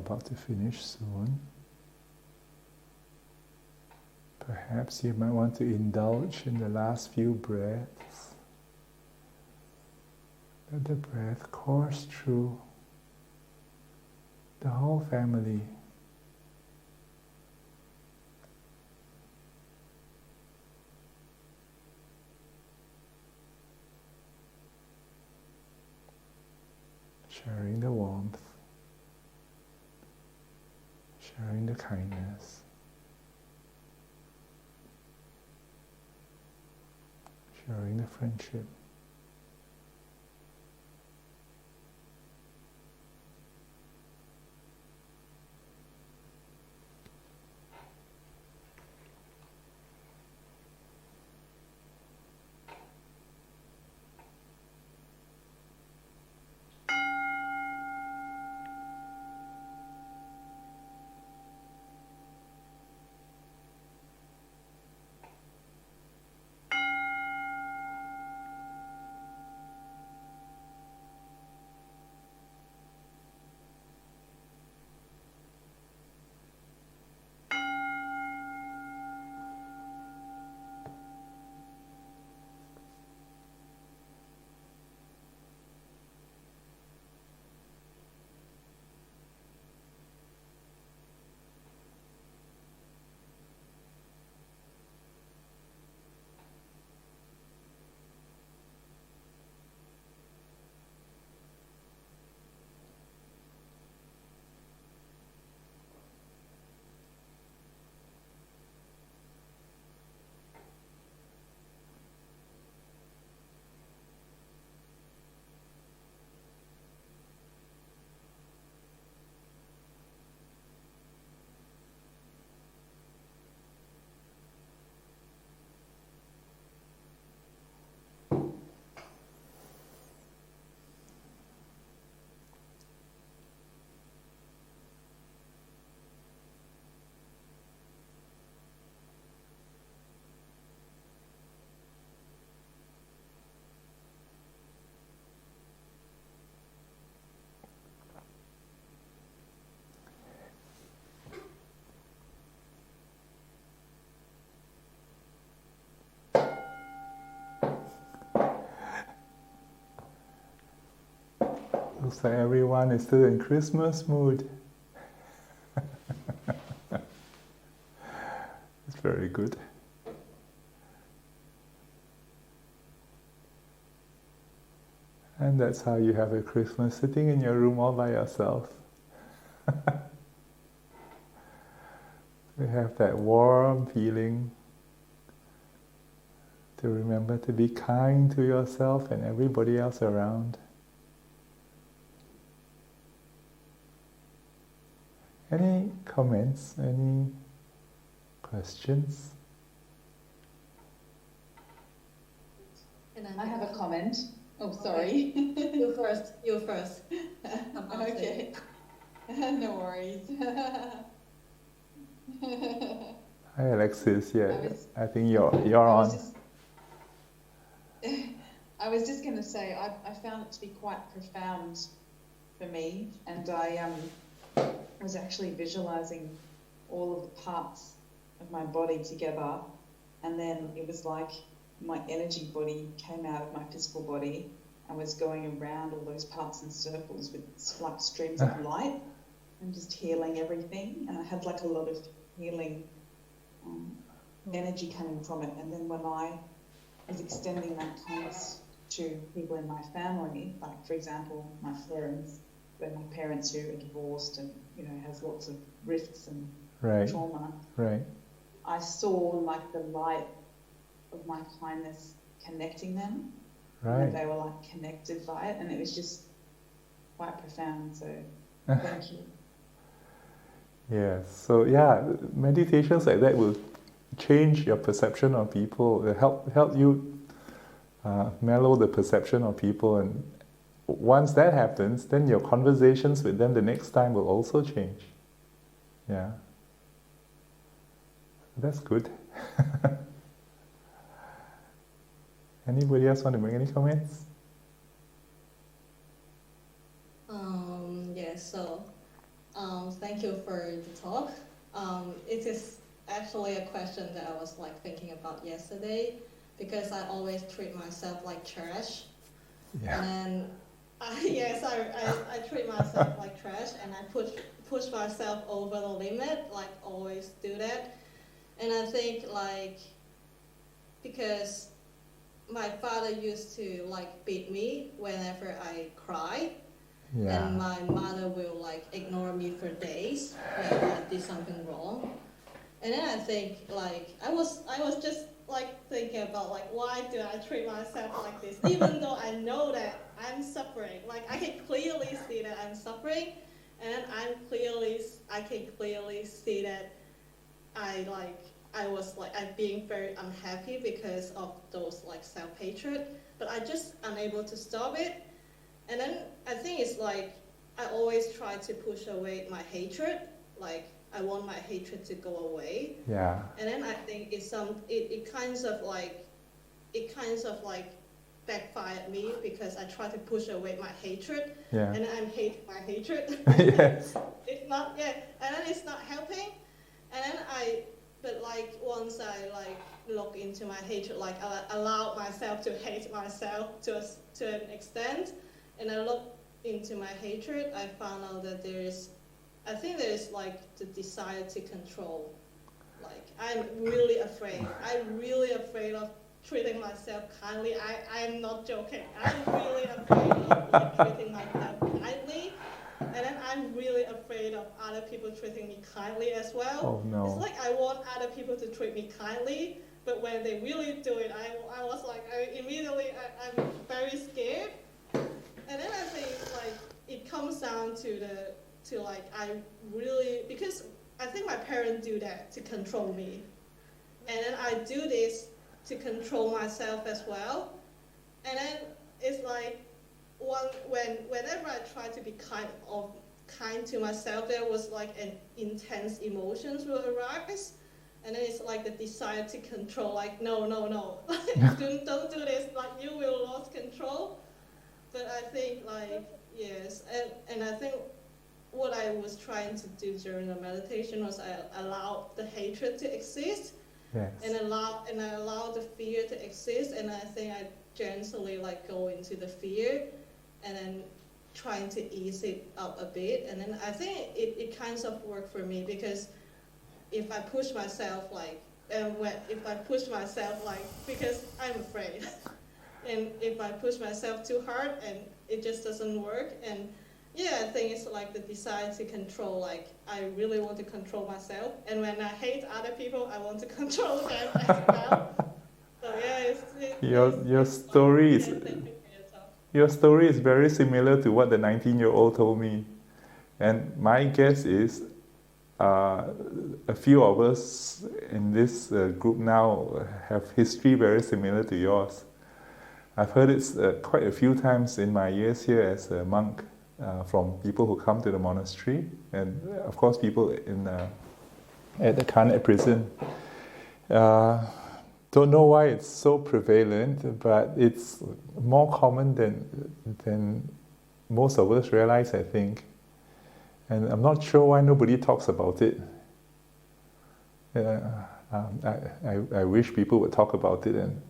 about to finish soon. Perhaps you might want to indulge in the last few breaths. Let the breath course through the whole family. Sharing the warmth, sharing the kindness, sharing the friendship. Looks like everyone is still in Christmas mood. It's very good. And that's how you have a Christmas, sitting in your room all by yourself. You have that warm feeling to remember to be kind to yourself and everybody else around. Any comments? Any questions? I have a comment. Oh, sorry. Okay. You first. You first. Okay. No worries. Hi Alexis, yeah, I think you're on. I was just going to say, I found it to be quite profound for me, and I was actually visualizing all of the parts of my body together, and then it was like my energy body came out of my physical body and was going around all those parts in circles with like streams of light and just healing everything, and I had like a lot of healing energy coming from it. And then when I was extending that kindness to people in my family, like for example my friends, my parents who are divorced and has lots of rifts and trauma, I saw like the light of my kindness connecting them, and they were like connected by it, and it was just quite profound. So thank you. Yes, so yeah, meditations like that will change your perception of people, help you mellow the perception of people, and once that happens, then your conversations with them the next time will also change. Yeah, that's good. Anybody else want to make any comments? Yes. So thank you for the talk. It is actually a question that I was like thinking about yesterday, because I always treat myself like trash. Yeah. And I treat myself like trash, and I push myself over the limit, like always do that. And I think like, because my father used to like beat me whenever I cried, Yeah. and my mother will like ignore me for days when I did something wrong. And then I think like I was just like thinking about like, why do I treat myself like this, even though I know that I'm suffering. Like I can clearly see that I'm suffering, and I can clearly see that I'm being very unhappy because of those like self-hatred, but I just unable to stop it. And then I think it's like I always try to push away my hatred, like I want my hatred to go away. Yeah. And then I think it kind of like backfired me, because I try to push away my hatred, Yeah. and I'm hate my hatred. Yes. It's not, yeah, and then it's not helping. And then but like once I like look into my hatred, like I allow myself to hate myself to an extent, and I look into my hatred, I found out that there is like the desire to control. Like I'm really afraid of treating myself kindly. I'm not joking. I'm really afraid of like treating myself kindly. And then I'm really afraid of other people treating me kindly as well. Oh no. It's like I want other people to treat me kindly, but when they really do it, I was like, I'm very scared. And then I think like it comes down to like because I think my parents do that to control me. And then I do this to control myself as well. And then it's like whenever I try to be kind to myself, there was like an intense emotions will arise, and then it's like the desire to control, like no, like, don't do this, like you will lose control. But I think like yes, and I think what I was trying to do during the meditation was I allowed the hatred to exist. Yes. And I allow the fear to exist, and I think I gently like go into the fear, and then trying to ease it up a bit. And then I think it kind of worked for me, because if I push myself because I'm afraid, and if I push myself too hard and it just doesn't work. And yeah, I think it's like the desire to control, like I really want to control myself, and when I hate other people, I want to control them as well. So yeah, your story is very similar to what the 19-year-old told me. And my guess is a few of us in this group now have history very similar to yours. I've heard it quite a few times in my years here as a monk, from people who come to the monastery, and of course people at the Karnak prison. Don't know why it's so prevalent, but it's more common than most of us realize, I think. And I'm not sure why nobody talks about it. I wish people would talk about it and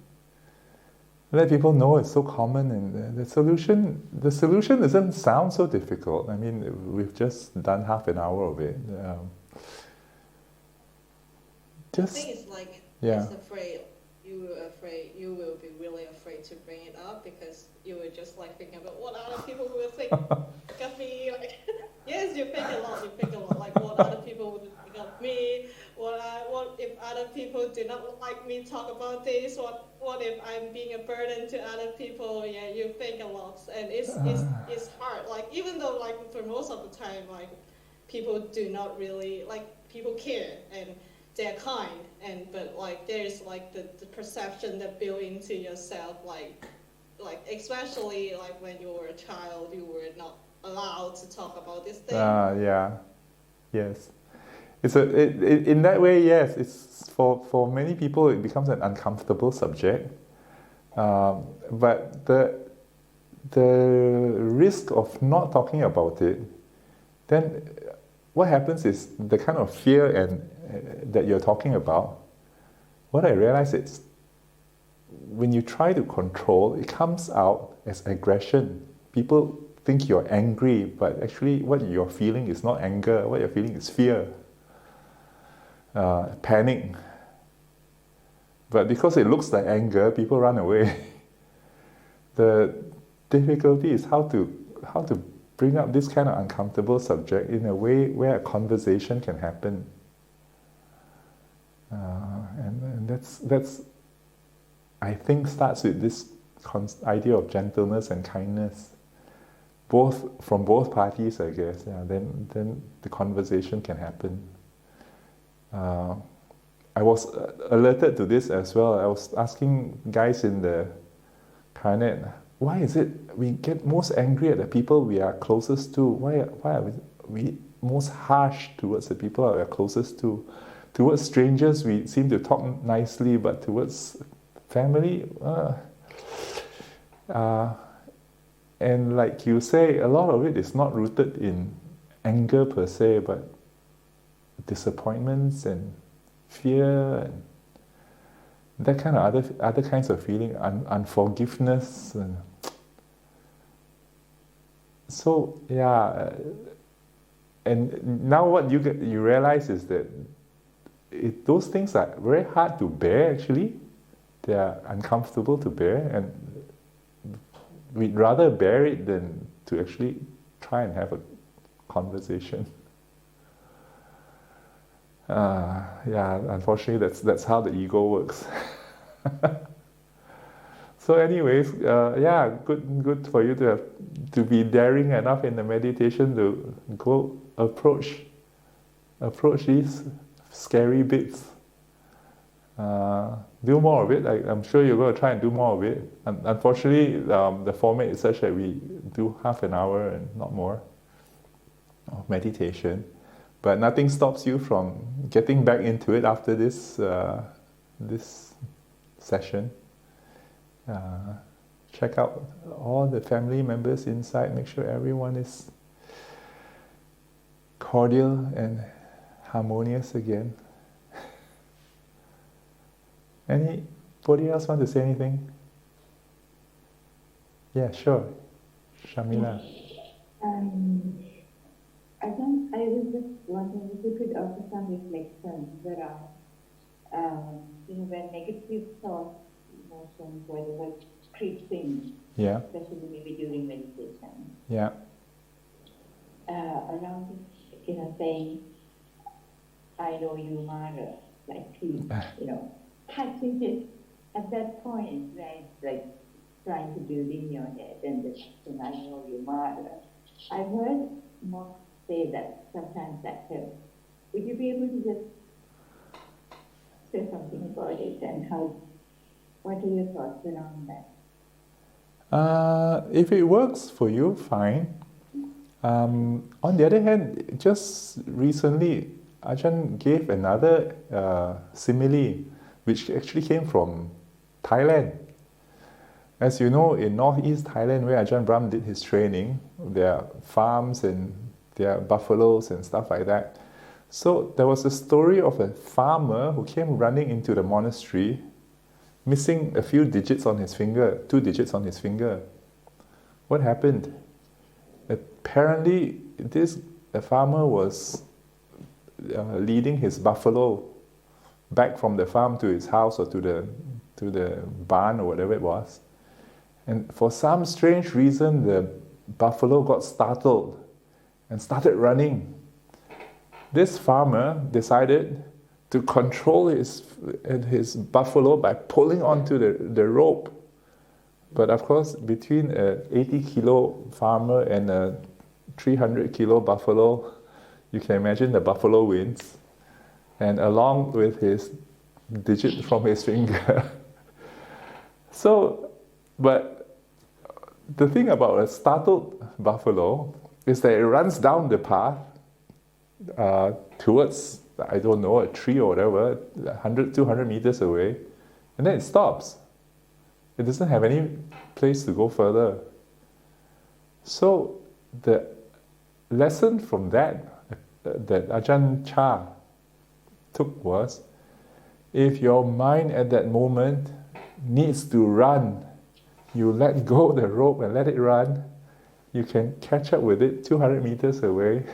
let people know it's so common, and the solution doesn't sound so difficult. I mean, we've just done half an hour of it. I think it's like yeah. it's afraid. You will be really afraid to bring it up, because you were just like thinking about what other people will think of me. Like, yes, you think a lot. Like what other people will think of me. What if other people do not like me talk about this? What if I'm being a burden to other people? Yeah, you think a lot, and it's hard. Like even though like for most of the time, like people do not really like people care and they're kind, but like there's like the perception that built into yourself, like especially like when you were a child, you were not allowed to talk about this thing. Yeah, yes. In that way, yes. It's for many people it becomes an uncomfortable subject, but the risk of not talking about it, then what happens is the kind of fear and that you're talking about, what I realize is when you try to control, it comes out as aggression. People think you're angry, but actually what you're feeling is not anger. What you're feeling is fear, panic. But because it looks like anger, people run away. The difficulty is how to bring up this kind of uncomfortable subject in a way where a conversation can happen. And that's I think starts with this idea of gentleness and kindness, from both parties, I guess. Yeah, then the conversation can happen. I was alerted to this as well. I was asking guys in the Karnet, why is it we get most angry at the people we are closest to? Why are we most harsh towards the people we are closest to? Towards strangers, we seem to talk nicely, but towards family, and like you say, a lot of it is not rooted in anger per se, but disappointments and fear and that kind of other kinds of feeling, unforgiveness. And so yeah, and now what you realize is that those things are very hard to bear. Actually, they are uncomfortable to bear, and we'd rather bear it than to actually try and have a conversation. Yeah, unfortunately, that's how the ego works. So, anyways, yeah, good for you to be daring enough in the meditation to go approach these scary bits. Do more of it. I'm sure you're going to try and do more of it. Unfortunately, the format is such that we do half an hour and not more of meditation. But nothing stops you from getting back into it after this session. Check out all the family members inside. Make sure everyone is cordial and harmonious again. Anybody else want to say anything? Yeah, sure. Shamila. I was just wondering if you could offer some reflections around, when negative thoughts, emotions, whatever creeps in, Yeah. especially maybe during meditation. Yeah. Around, saying, I know you, Mara, like, please, touching it at that point, right, like trying to build in your head and I know you, Mara. I've heard monks say that sometimes that helps. Would you be able to just say something about it and what are your thoughts around that? If it works for you, fine. On the other hand, just recently, Ajahn gave another simile, which actually came from Thailand. As you know, in northeast Thailand, where Ajahn Brahm did his training, there are farms and there are buffaloes and stuff like that. So there was a story of a farmer who came running into the monastery, missing a few digits on his finger, 2 digits on his finger. What happened? Apparently, the farmer was leading his buffalo back from the farm to his house or to the barn or whatever it was. And for some strange reason, the buffalo got startled and started running. This farmer decided to control his buffalo by pulling onto the rope. But of course, between an 80-kilo farmer and a 300-kilo buffalo, you can imagine the buffalo wins. And along with his digit from his finger. But the thing about a startled buffalo is that it runs down the path towards, I don't know, a tree or whatever, 100, 200 meters away, and then it stops. It doesn't have any place to go further. So the lesson from that that Ajahn Chah took was, if your mind at that moment needs to run, you let go the rope and let it run, you can catch up with it 200 meters away.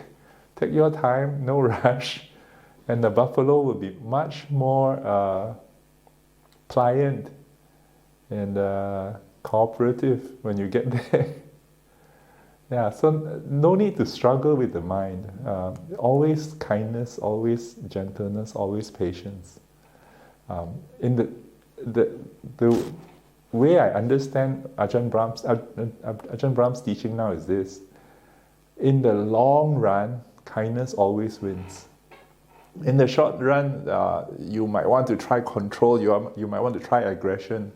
Take your time, no rush, and the buffalo will be much more pliant and cooperative when you get there. Yeah, so no need to struggle with the mind. Always kindness, always gentleness, always patience. In the way I understand Ajahn Brahm's teaching now is this: in the long run, kindness always wins. In the short run, you might want to try control, you might want to try aggression,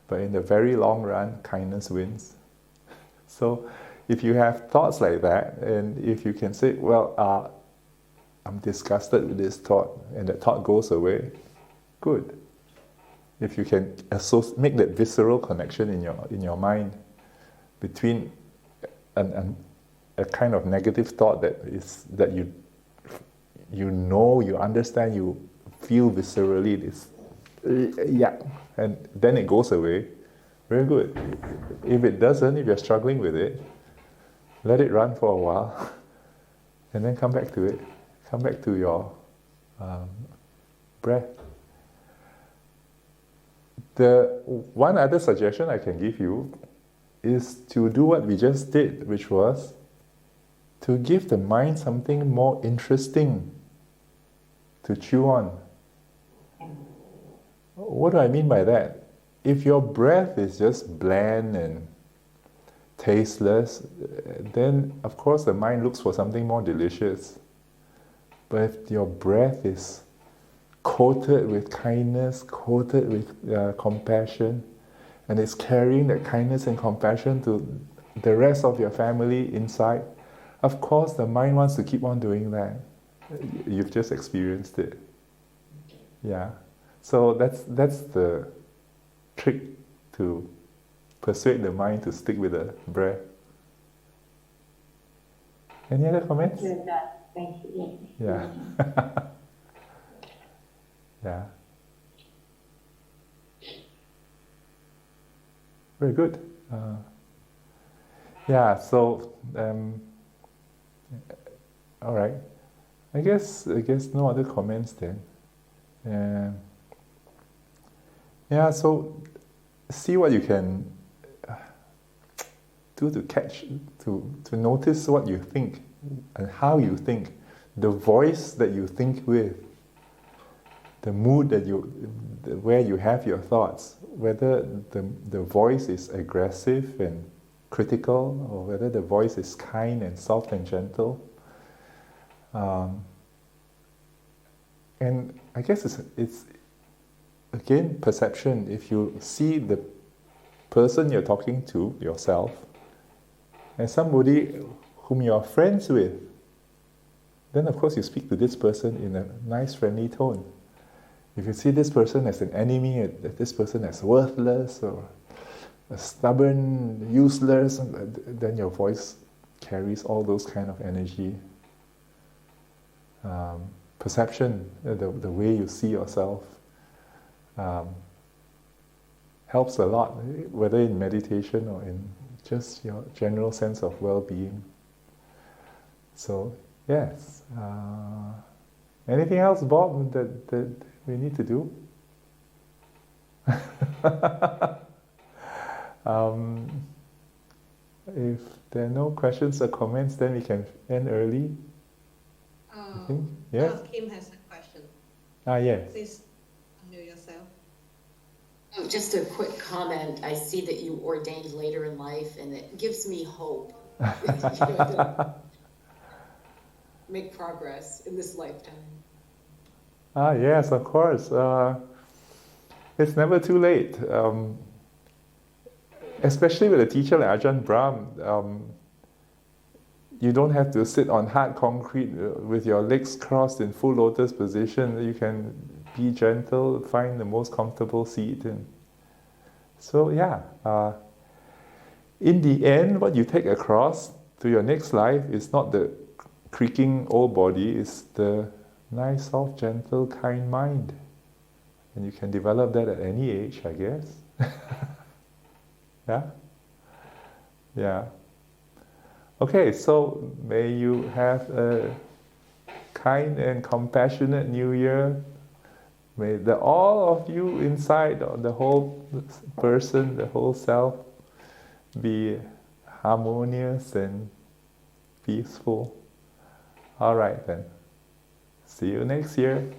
but in the very long run, kindness wins. So if you have thoughts like that, and if you can say, well, I'm disgusted with this thought, and that thought goes away, good. If you can make that visceral connection in your mind between a kind of negative thought that you know, you understand, you feel viscerally, and then it goes away, very good. If it doesn't, if you're struggling with it, let it run for a while, and then come back to it. Come back to your breath. The one other suggestion I can give you is to do what we just did, which was to give the mind something more interesting to chew on. What do I mean by that? If your breath is just bland and tasteless, then of course the mind looks for something more delicious. But if your breath is coated with kindness, coated with compassion, and it's carrying that kindness and compassion to the rest of your family inside, of course the mind wants to keep on doing that. You've just experienced it. Yeah. So that's the trick to persuade the mind to stick with the breath. Any other comments? Thank you. Yeah. Yeah. Very good. Yeah, so all right. I guess no other comments then. Yeah, so see what you can do to catch, to notice what you think and how you think, the voice that you think with, the mood where you have your thoughts, whether the voice is aggressive and critical, or whether the voice is kind and soft and gentle. And I guess it's again perception. If you see the person you're talking to, yourself, and somebody whom you're friends with, then of course you speak to this person in a nice, friendly tone. If you see this person as an enemy, this person as worthless or stubborn, useless, then your voice carries all those kind of energy. Perception, the way you see yourself, helps a lot, whether in meditation or in just your general sense of well-being. So, yes. Anything else, Bob, that we need to do? If there are no questions or comments, then we can end early. I think. Yes? Kim has a question. Yes. Please unmute yourself. Oh, just a quick comment. I see that you ordained later in life, and it gives me hope to make progress in this lifetime. Yes, of course. It's never too late. Especially with a teacher like Ajahn Brahm, you don't have to sit on hard concrete with your legs crossed in full lotus position. You can be gentle, find the most comfortable seat. And so yeah, in the end, what you take across to your next life is not the creaking old body is the nice, soft, gentle, kind mind. And you can develop that at any age, I guess. Yeah? Yeah. Okay, so may you have a kind and compassionate New Year. May all of you inside, the whole person, the whole self, be harmonious and peaceful. All right then. See you next year.